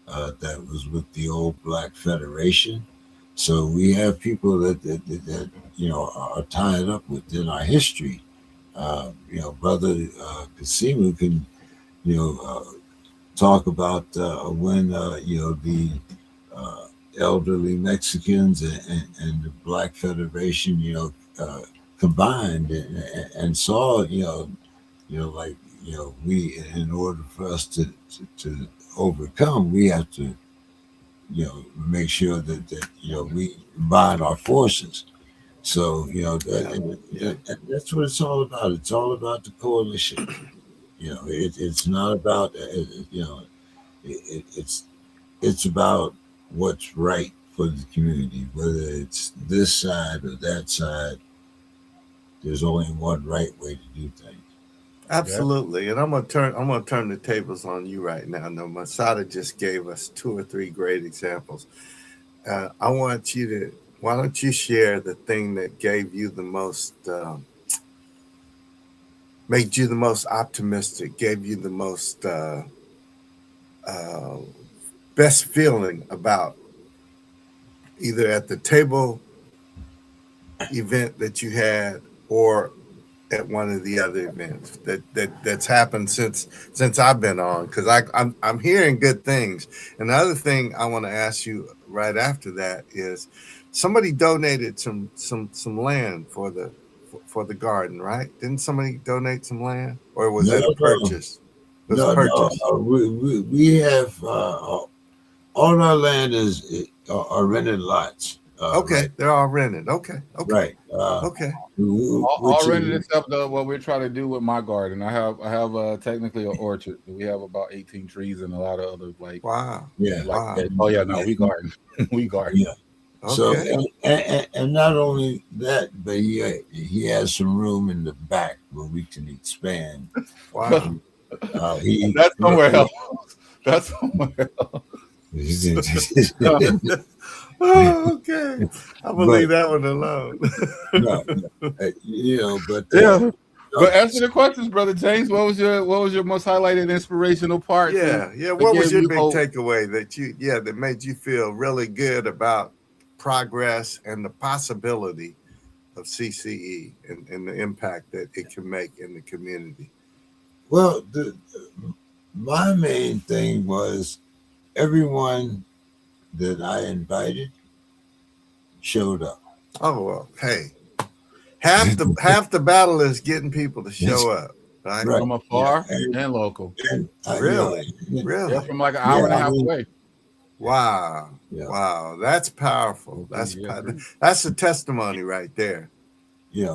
that was with the Old Black Federation. So we have people that are tied up within our history. Brother Kasimu can, talk about when the elderly Mexicans and the Black Federation, combined and saw, we, in order for us to overcome, we have to, make sure that we combine our forces. So, that's what it's all about. It's all about the coalition. It's not about, it's about what's right for the community, whether it's this side or that side. There's only one right way to do things. Yeah. Absolutely. And I'm gonna turn the tables on you right now. No, Masada just gave us 2 or 3 great examples. I want you to why don't you share the thing that gave you the most made you the most optimistic, gave you the most uh, best feeling about either at the table event that you had or at one of the other events that's happened since I've been on, because I'm hearing good things. And the other thing I want to ask you right after that is somebody donated some land for the garden, right? Didn't somebody donate some land, or was No, it a no, purchase? It was a no, no. purchase. We have all our land are rented lots, Okay, right? they're all rented. Okay, okay, Right. okay. All Which rented is except what we're trying to do with my garden. I have technically an orchard. We have about 18 trees and a lot of other Wow, yeah, like wow. that. Oh yeah, no, we garden. We garden. yeah. So Okay, and not only that, but he has some room in the back where we can expand. wow. He That's somewhere else. That's somewhere Oh, okay. I'm gonna but leave that one alone. no, but yeah. uh, But answer the questions, brother James. What was your most highlighted inspirational part Yeah, yeah. that What was gave your you big hope? takeaway that made you feel really good about progress and the possibility of CCE and the impact that it can make in the community? well, my main thing was everyone that I invited showed up. Oh well, hey, half the battle is getting people to That's show up, right? right. From Yeah, afar and local. and Really, Yeah, really. from like an yeah. hour and a I half mean, away. Wow, yeah, wow. That's powerful. Yes, sir. That's a testimony right there.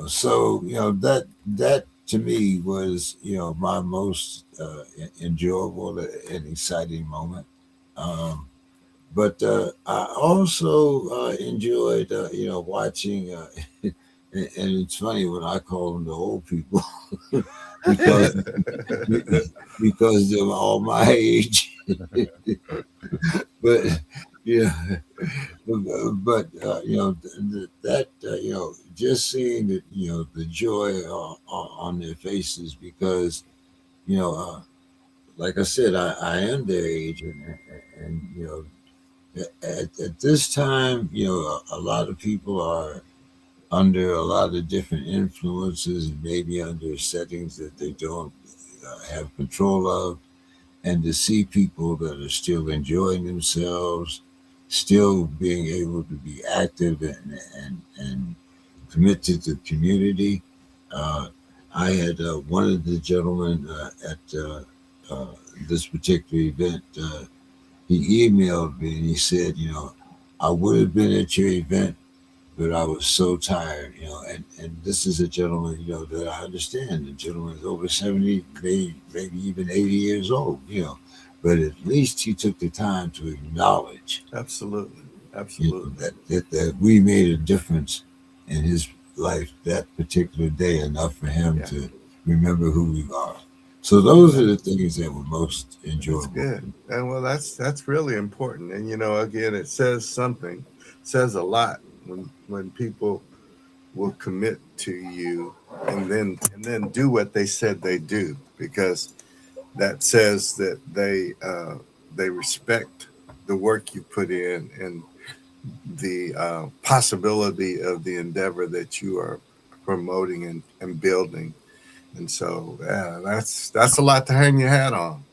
So that to me was my most enjoyable and exciting moment. Um, but I also enjoyed watching. And it's funny when I call them the old people because because they're all my age. But yeah, but that just seeing the joy on their faces because you know uh, like I said, I am their age, and at this time, a lot of people are under a lot of different influences and maybe under settings that they don't have control of. And to see people that are still enjoying themselves, still being able to be active and committed to the community. Uh, I had one of the gentlemen at uh, this particular event. He emailed me and he said, I would have been at your event, but I was so tired, and this is a gentleman, that I understand. The gentleman is over 70, maybe even 80 years old, but at least he took the time to acknowledge, Absolutely, absolutely. that we made a difference in his life that particular day, enough for him Yeah, to remember who we are. So those are the things that were most that's enjoyable. good. And well, that's really important. And again, it says something, says a lot when people will commit to you and then do what they said they do, because that says that they respect the work you put in and the possibility of the endeavor that you are promoting and building. And so, yeah, that's a lot to hang your hat on.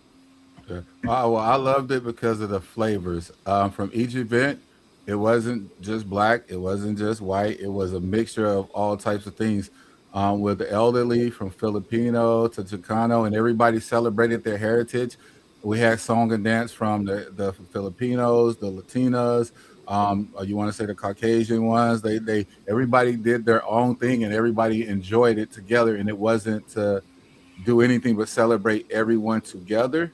Yeah. Well, I loved it because of the flavors from each event. It wasn't just black. It wasn't just white. It was a mixture of all types of things. With the elderly, from Filipino to Chicano, and everybody celebrated their heritage. We had song and dance from the Filipinos, the Latinas. You want to say the Caucasian ones? They everybody did their own thing, and everybody enjoyed it together. And it wasn't to do anything but celebrate everyone together.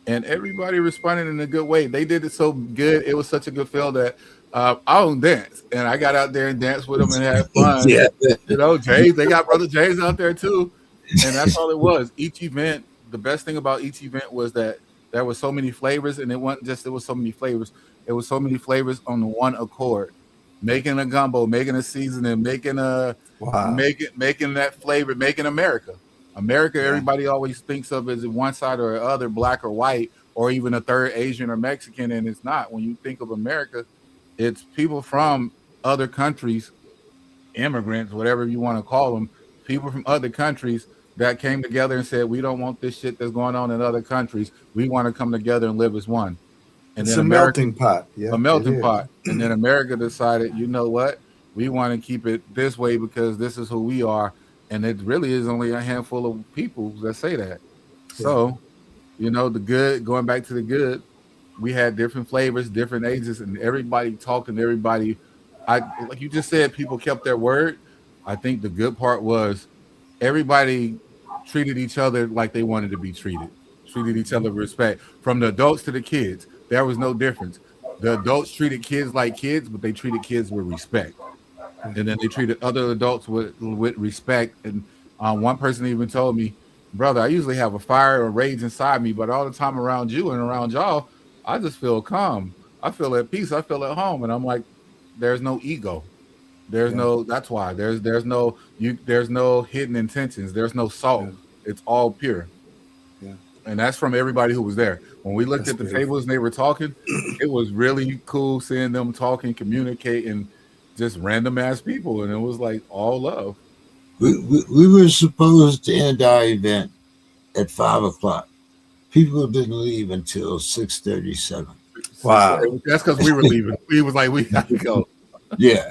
and everybody responded in a good way. They did it so good. It was such a good feel that I don't dance, and I got out there and danced with them and had fun. Yeah. You know, James, they got brother James out there too, and that's all it was. Each event, the best thing about each event was that there was so many flavors, and it wasn't just there was so many flavors. It was so many flavors on the one accord, making a gumbo, making a seasoning, Wow. making that flavor, making America. America, Yeah. everybody always thinks of as one side or the other, black or white, or even a third Asian or Mexican, and it's not. When you think of America, it's people from other countries, immigrants, whatever you want to call them, people from other countries that came together and said, "We don't want this shit that's going on in other countries. We want to come together and live as one." And It's then a America, melting pot. a Yep, it melting is. pot. And then America decided, you know what? We want to keep it this way because this is who we are. And it really is only a handful of people that say that. Yeah. So, you know, the good, going back to the good, we had different flavors, different ages, and everybody talked and everybody, like you just said, people kept their word. I think the good part was everybody treated each other like they wanted to be treated each other with respect, from the adults to the kids. There was no difference. The adults treated kids like kids, but they treated kids with respect, and then they treated other adults with respect. And one person even told me, "Brother, I usually have a fire or rage inside me, but all the time around you and around y'all, I just feel calm. I feel at peace. I feel at home." And I'm like, "There's no ego. There's Yeah. no. That's why there's no you. There's no hidden intentions. There's no Yeah. salt. It's all pure." Yeah. And that's from everybody who was there. When we looked That's at the beautiful. tables and they were talking, it was really cool seeing them talking, communicating, just random ass people, and it was like all love. We were supposed to end our event at 5 o'clock. People didn't leave until 6:37. Wow. That's because we were leaving. We was like, we got to go. Yeah.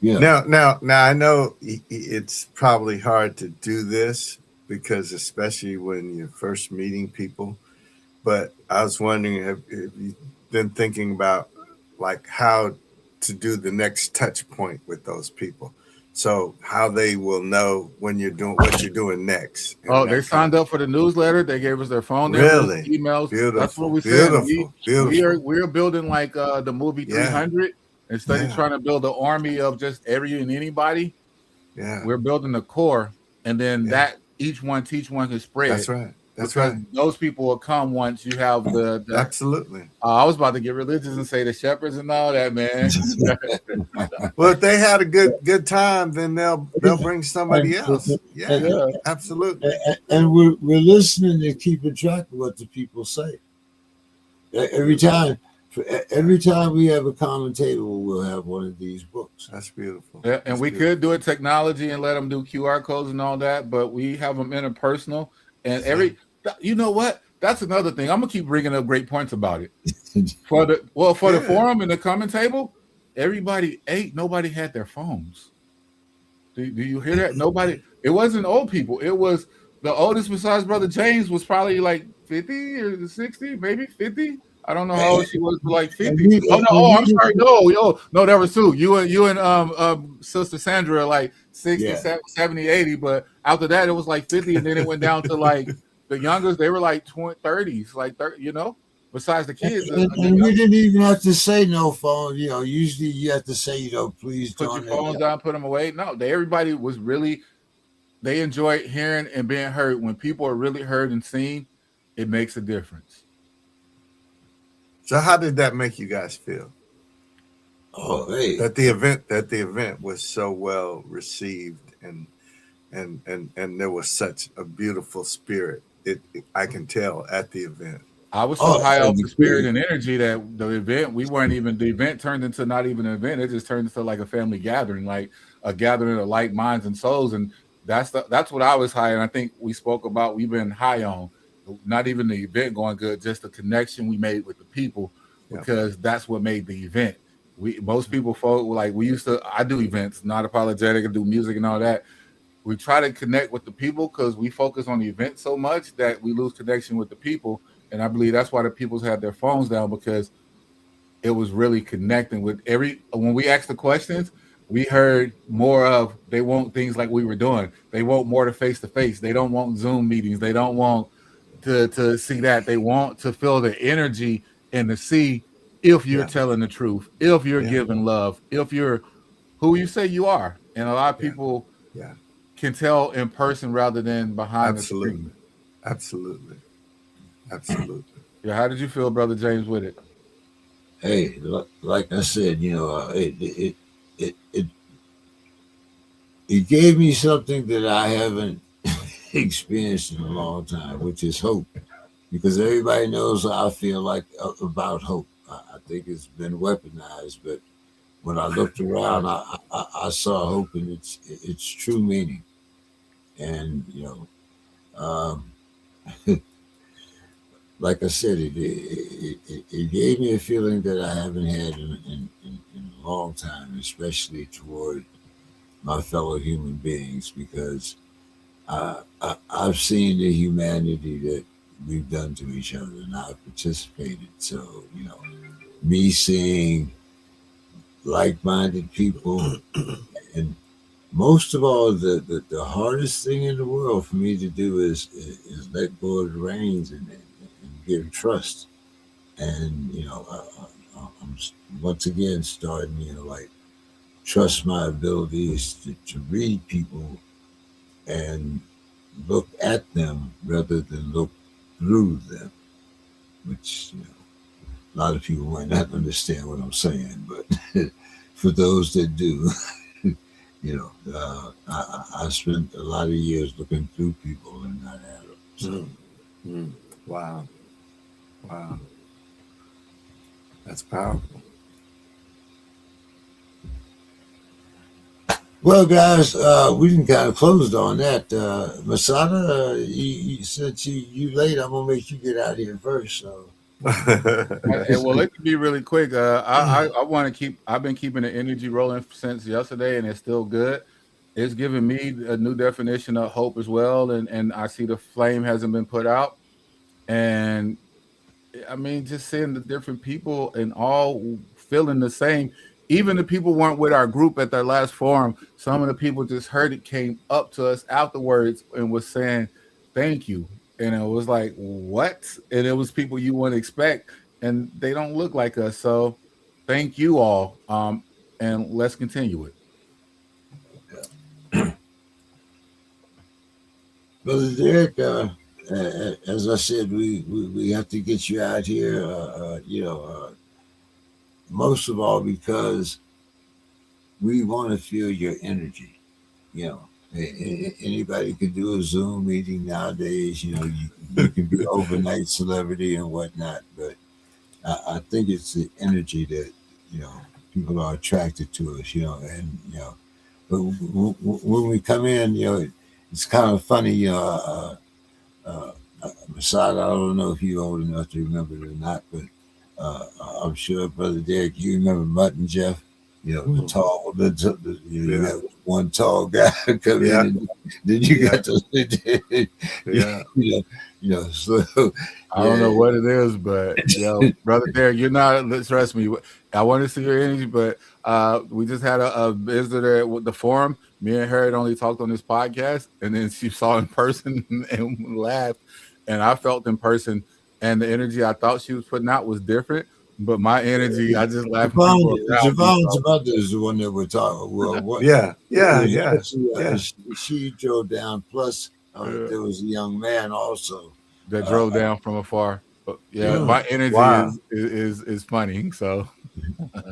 Yeah. Now I know it's probably hard to do this because especially when you're first meeting people, but I was wondering if you been thinking about like how to do the next touch point with those people. So how they will know when you're doing what you're doing next. and Oh, that they kind signed of- up for the newsletter. They gave us their phone Really? numbers, emails. That's what Beautiful. we said. Beautiful. Beautiful. We're building like the movie Yeah. 300. Instead of Yeah. trying to build an army of just every and anybody, Yeah. we're building a core, and then Yeah. that each one teach one can spread. That's right. That's because right. those people will come once you have the Absolutely. I was about to get religious and say the shepherds and all that, man. Well, if they had a good time, then they'll bring somebody else. Yeah, Yeah. absolutely. And we're listening and keeping track of what the people say. Every time we have a common table, we'll have one of these books. That's beautiful. Yeah, and That's we beautiful. could do it technology and let them do QR codes and all that, but we have them interpersonal. And you know what? That's another thing. I'm gonna keep bringing up great points about it. For the Yeah. forum and the common table, everybody ate. Nobody had their phones. Do you hear that? Nobody. It wasn't old people. It was the oldest besides Brother James was probably like 50 or 60, maybe 50. I don't know how old she was, but like 50. Oh no! Oh, I'm sorry. No, that was Sue. You and Sister Sandra are like 60, Yeah. 70, 80. But after that, it was like 50, and then it went down to like the youngest. They were like 30s, like 30. You know, besides the kids. And we didn't even have to say no phone. Usually you have to say, please Put your don't. phones down, put them away. No, everybody was really. They enjoyed hearing and being heard. When people are really heard and seen, it makes a difference. So how did that make you guys feel? Oh, hey. That the event was so well received and there was such a beautiful spirit. I can tell at the event. I was so high off the it's spirit great. and energy that the event turned into not even an event. It just turned into like a family gathering, like a gathering of like minds and souls. And that's what I was high. And I think we spoke about, we've been high on, not even the event going good, just the connection we made with the people, because that's what made the event. Most people folk like I do events, not apologetic, I do music and all that. We try to connect with the people because we focus on the event so much that we lose connection with the people. And I believe that's why the people's had their phones down, because it was really connecting with when we asked the questions, we heard more of they want things like we were doing. They want more to face. They don't want Zoom meetings. They don't want to see that. They want to feel the energy and to see if you're Yeah. telling the truth, if you're Yeah. giving love, if you're who you say you are. And a lot of Yeah. people Yeah. can tell in person rather than behind the Absolutely. screen. Absolutely. Absolutely. Yeah, how did you feel, Brother James, with it? Hey, like I said, it gave me something that I haven't experienced in a long time, which is hope. Because everybody knows how I feel like about hope. I think it's been weaponized, but when I looked around, I saw hope in its true meaning, and um, like I said, it gave me a feeling that I haven't had in a long time, especially toward my fellow human beings, because I've seen the humanity that we've done to each other, and I've participated. So me seeing like-minded people, and most of all, the hardest thing in the world for me to do is let go of the reins and give trust. And I'm once again starting, like trust my abilities to read people and look at them rather than look through them, which a lot of people might not understand what I'm saying, but for those that do, I spent a lot of years looking through people and not at them. So. Wow. Wow. That's powerful. Well, guys, we can kind of closed on that. Masada, since you late, I'm gonna make you get out of here first. So. Well, it can be really quick. I want to keep. I've been keeping the energy rolling since yesterday, and it's still good. It's giving me a new definition of hope as well, and I see the flame hasn't been put out, and I mean, just seeing the different people and all feeling the same. Even the people weren't with our group at their last forum. Some of the people just heard it, came up to us afterwards and was saying, "Thank you." And it was like, "What?" And it was people you wouldn't expect, and they don't look like us. So, thank you all. And let's continue it. Brother Derek, as I said, we have to get you out here. Most of all because we want to feel your energy. Anybody can do a Zoom meeting nowadays. You can be overnight celebrity and whatnot, but I think it's the energy that people are attracted to us. And but when we come in, it's kind of funny. Masada, I don't know if you're old enough to remember it or not, but I'm sure, Brother Derek, you remember Mutton Jeff? The tall, you Yeah. got one tall guy come Yeah. in, and then you Yeah. got to, Yeah. so I don't know what it is, but brother Derek, you're not. Trust me. I want to see your energy, but we just had a visitor with the forum. Me and her had only talked on this podcast, and then she saw in person and laughed, and I felt in person, and the energy I thought she was putting out was different. But my energy, I just laughed at people around me. Javon's mother is the one that we're talking. Well, what? Yeah. She drove down. Plus, there was a young man also that drove down from afar. But Yeah. my energy Wow. is funny. So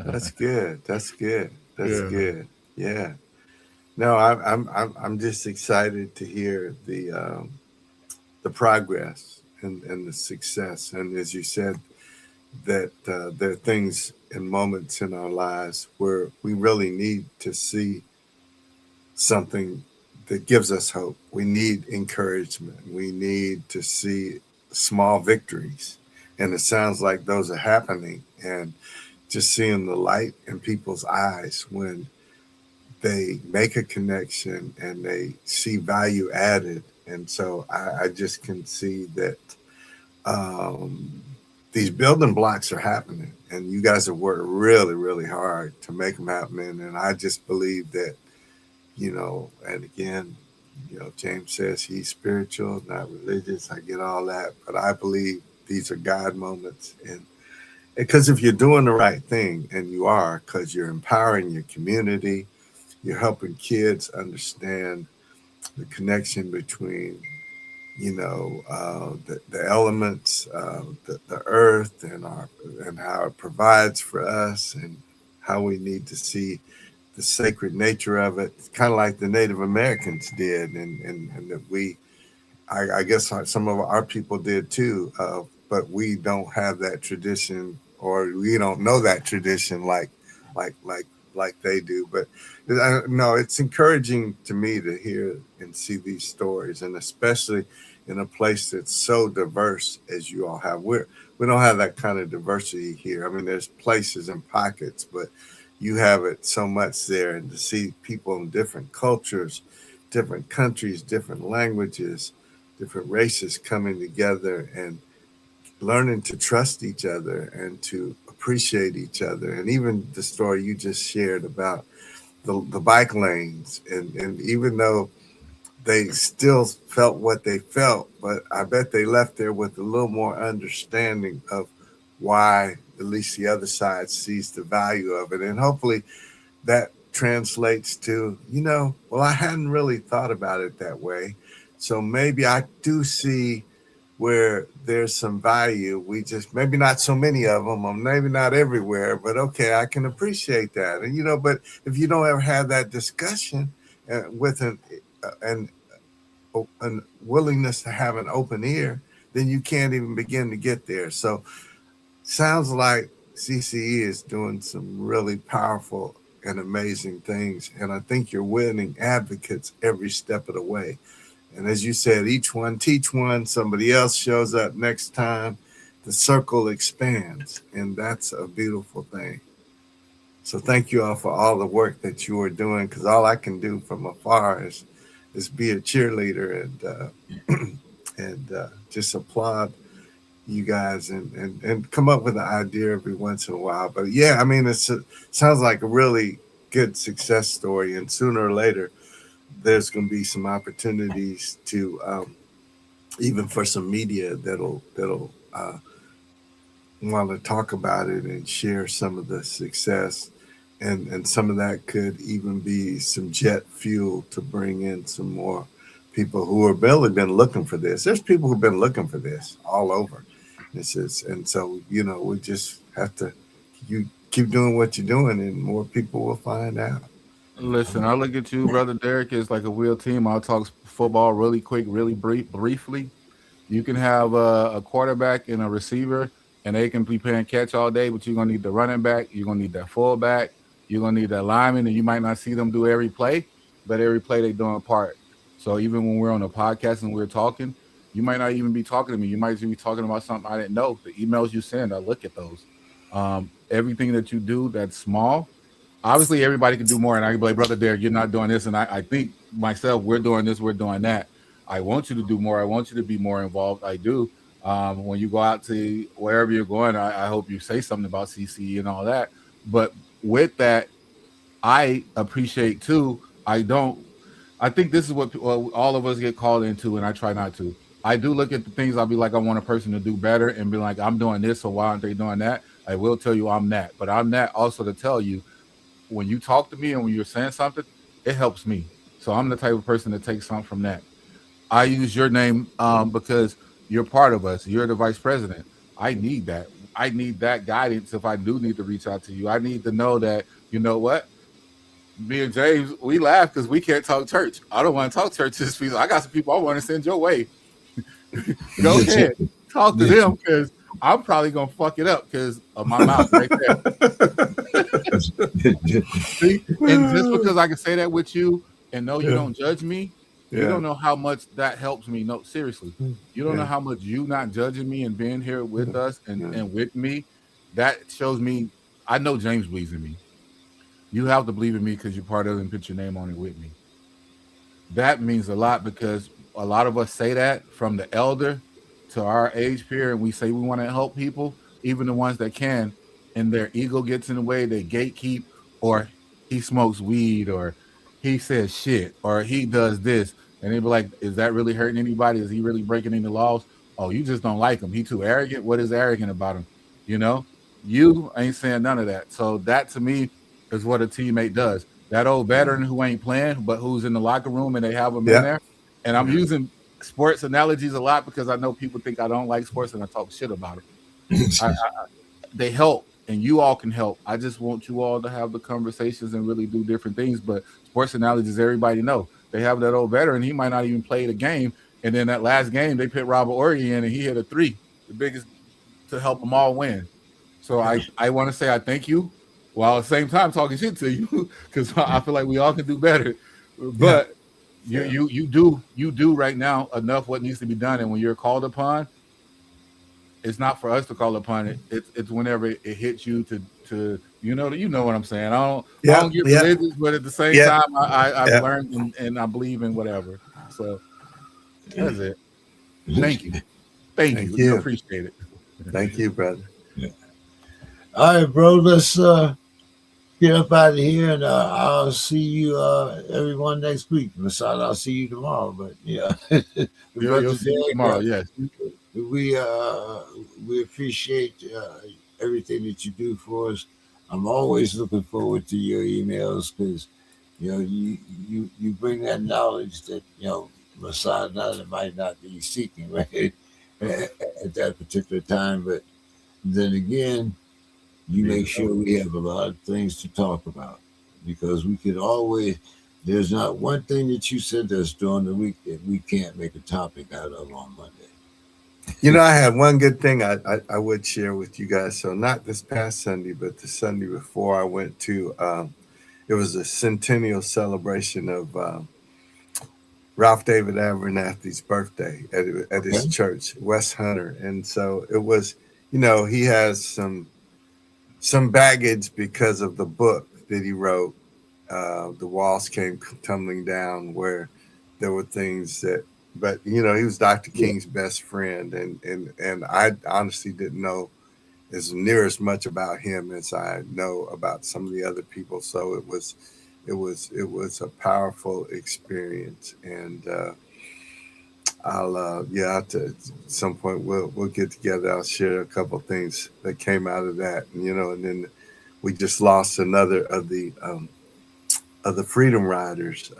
That's good. That's good. That's Yeah. good. Yeah. No, I'm just excited to hear the progress and the success. And as you said, that there are things and moments in our lives where we really need to see something that gives us hope. We need encouragement. We need to see small victories. And it sounds like those are happening. And just seeing the light in people's eyes when they make a connection and they see value added. And so I just can see that these building blocks are happening. And you guys have worked really, really hard to make them happen. And I just believe that, and again, James says he's spiritual, not religious. I get all that, but I believe these are God moments. And because if you're doing the right thing, and you are, because you're empowering your community, you're helping kids understand the connection between the elements, the earth, and how it provides for us, and how we need to see the sacred nature of it, kind of like the Native Americans did, and that I guess some of our people did too, but we don't have that tradition, or we don't know that tradition like like like they do. But no, it's encouraging to me to hear and see these stories, and especially in a place that's so diverse as you all have. We don't have that kind of diversity here. I mean, there's places and pockets, but you have it so much there, and to see people in different cultures, different countries, different languages, different races coming together and learning to trust each other and to appreciate each other. And even the story you just shared about the bike lanes, and even though they still felt what they felt, but I bet they left there with a little more understanding of why at least the other side sees the value of it. And hopefully that translates to, well, I hadn't really thought about it that way. So maybe I do see where there's some value. We just, maybe not so many of them, or maybe not everywhere, but okay, I can appreciate that. And, but if you don't ever have that discussion with an willingness to have an open ear, then you can't even begin to get there. So sounds like CCE is doing some really powerful and amazing things. And I think you're winning advocates every step of the way. And as you said, each one teach one, somebody else shows up next time, the circle expands. And that's a beautiful thing. So thank you all for all the work that you are doing, because all I can do from afar is be a cheerleader and just applaud you guys and come up with an idea every once in a while. But yeah, I mean, it sounds like a really good success story, and sooner or later there's going to be some opportunities to even for some media that'll want to talk about it and share some of the success, and some of that could even be some jet fuel to bring in some more people who have really been looking for this. There's people who've been looking for this all over. And so, we just have to, you keep doing what you're doing, and more people will find out. Listen, I look at you, brother Derek, as like a real team. I'll talk football really quick, really briefly. You can have a quarterback and a receiver, and they can be playing catch all day, but you're gonna need the running back, you're gonna need that fullback, you're gonna need that lineman, and you might not see them do every play, but every play they doing a part. So even when we're on a podcast and we're talking, you might not even be talking to me. You might be talking about something I didn't know. The emails you send, I look at those. Everything that you do that's small, obviously everybody can do more. And I can be like, brother Derek, you're not doing this. And I think myself, we're doing this, we're doing that. I want you to do more. I want you to be more involved. I do. When you go out to wherever you're going, I hope you say something about CCE and all that. But with that, I appreciate too. I think this is what all of us get called into, and I try not to. I do look at the things. I'll be like, I want a person to do better, and be like, I'm doing this, so why aren't they doing that? I will tell you I'm that, but I'm that also to tell you, when you talk to me and when you're saying something, it helps me. So I'm the type of person that takes something from that. I use your name because you're part of us. You're the vice president. I need that. I need that guidance if I do need to reach out to you. I need to know that, you know what? Me and James, we laugh because we can't talk church. I don't want to talk church to this people. I got some people I want to send your way. Go ahead. Talk to them, because I'm probably going to fuck it up because of my mouth right there. See? And just because I can say that with you and know you don't judge me, you don't know how much that helps me. No, seriously. You don't know how much you not judging me and being here with us and with me, that shows me, I know James believes in me. You have to believe in me because you're part of it and put your name on it with me. That means a lot, because a lot of us say that from the elder to our age peer, and we say we want to help people, even the ones that can, and their ego gets in the way, they gatekeep, or he smokes weed, or he says shit, or he does this. and they'd be like, "Is that really hurting anybody? Is he really breaking any laws? Oh, you just don't like him. He too arrogant. What is arrogant about him? You know, you ain't saying none of that. So that to me is what a teammate does. That old veteran who ain't playing, but who's in the locker room and they have him in Yeah. there. And I'm using sports analogies a lot because I know people think I don't like sports and I talk shit about them. They help, and you all can help. I just want you all to have the conversations and really do different things. But sports analogies, everybody know. They have that old veteran. He might not even play the game. And then that last game, they put Robert Ory in, and he hit a 3, the biggest, to help them all win. So I want to say I thank you, while at the same time talking shit to you, because I feel like we all can do better. But you do right now enough what needs to be done, and when you're called upon, it's not for us to call upon it. It's whenever it hits you to you know what I'm saying. I don't get religious, but at the same time, I've learned and I believe in whatever. So that's it. Thank you. Thank you. We appreciate it. Thank you, brother. Yeah. All right, bro. Let's get up out of here, and I'll see you everyone next week. Besides, I'll see you tomorrow. But yeah, you'll see you tomorrow. Yes. We appreciate everything that you do for us. I'm always looking forward to your emails because you bring that knowledge that Messiah might not be seeking right at that particular time, but then again, you make sure we have a lot of things to talk about because we could always. There's not one thing that you said that's during the week that we can't make a topic out of on Monday. I had one good thing I would share with you guys. So not this past Sunday, but the Sunday before, I went to, it was a centennial celebration of Ralph David Abernathy's birthday at his church, West Hunter. And so it was, he has some baggage because of the book that he wrote. The walls came tumbling down, where there were things that, but he was Dr. King's best friend, and I honestly didn't know as near as much about him as I know about some of the other people. So it was a powerful experience, and I'll at some point we'll get together. I'll share a couple of things that came out of that, and then we just lost another of the Freedom Riders.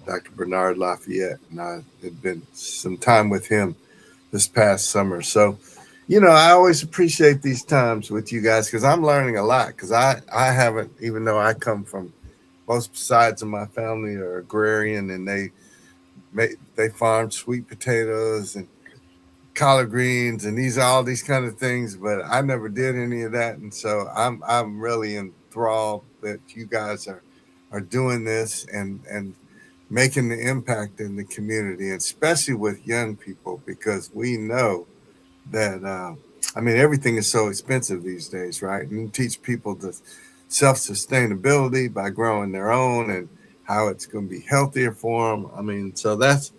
Dr. Bernard Lafayette, and I had been some time with him this past summer. So, I always appreciate these times with you guys because I'm learning a lot because I haven't, even though I come from both sides of my family are agrarian and they farm sweet potatoes and collard greens and all these kind of things, but I never did any of that. And so I'm really enthralled that you guys are doing this and making the impact in the community, and especially with young people, because we know that, everything is so expensive these days, right? And you teach people the self-sustainability by growing their own and how it's going to be healthier for them. So that's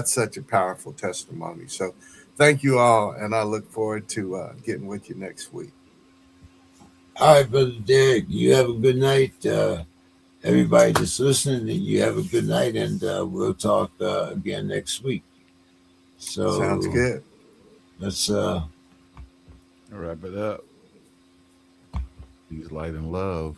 such a powerful testimony. So thank you all, and I look forward to getting with you next week. All right, Brother Derek, you have a good night. Everybody just listening, you have a good night, and we'll talk again next week. So sounds good. Let's wrap it up. Peace, light, and love.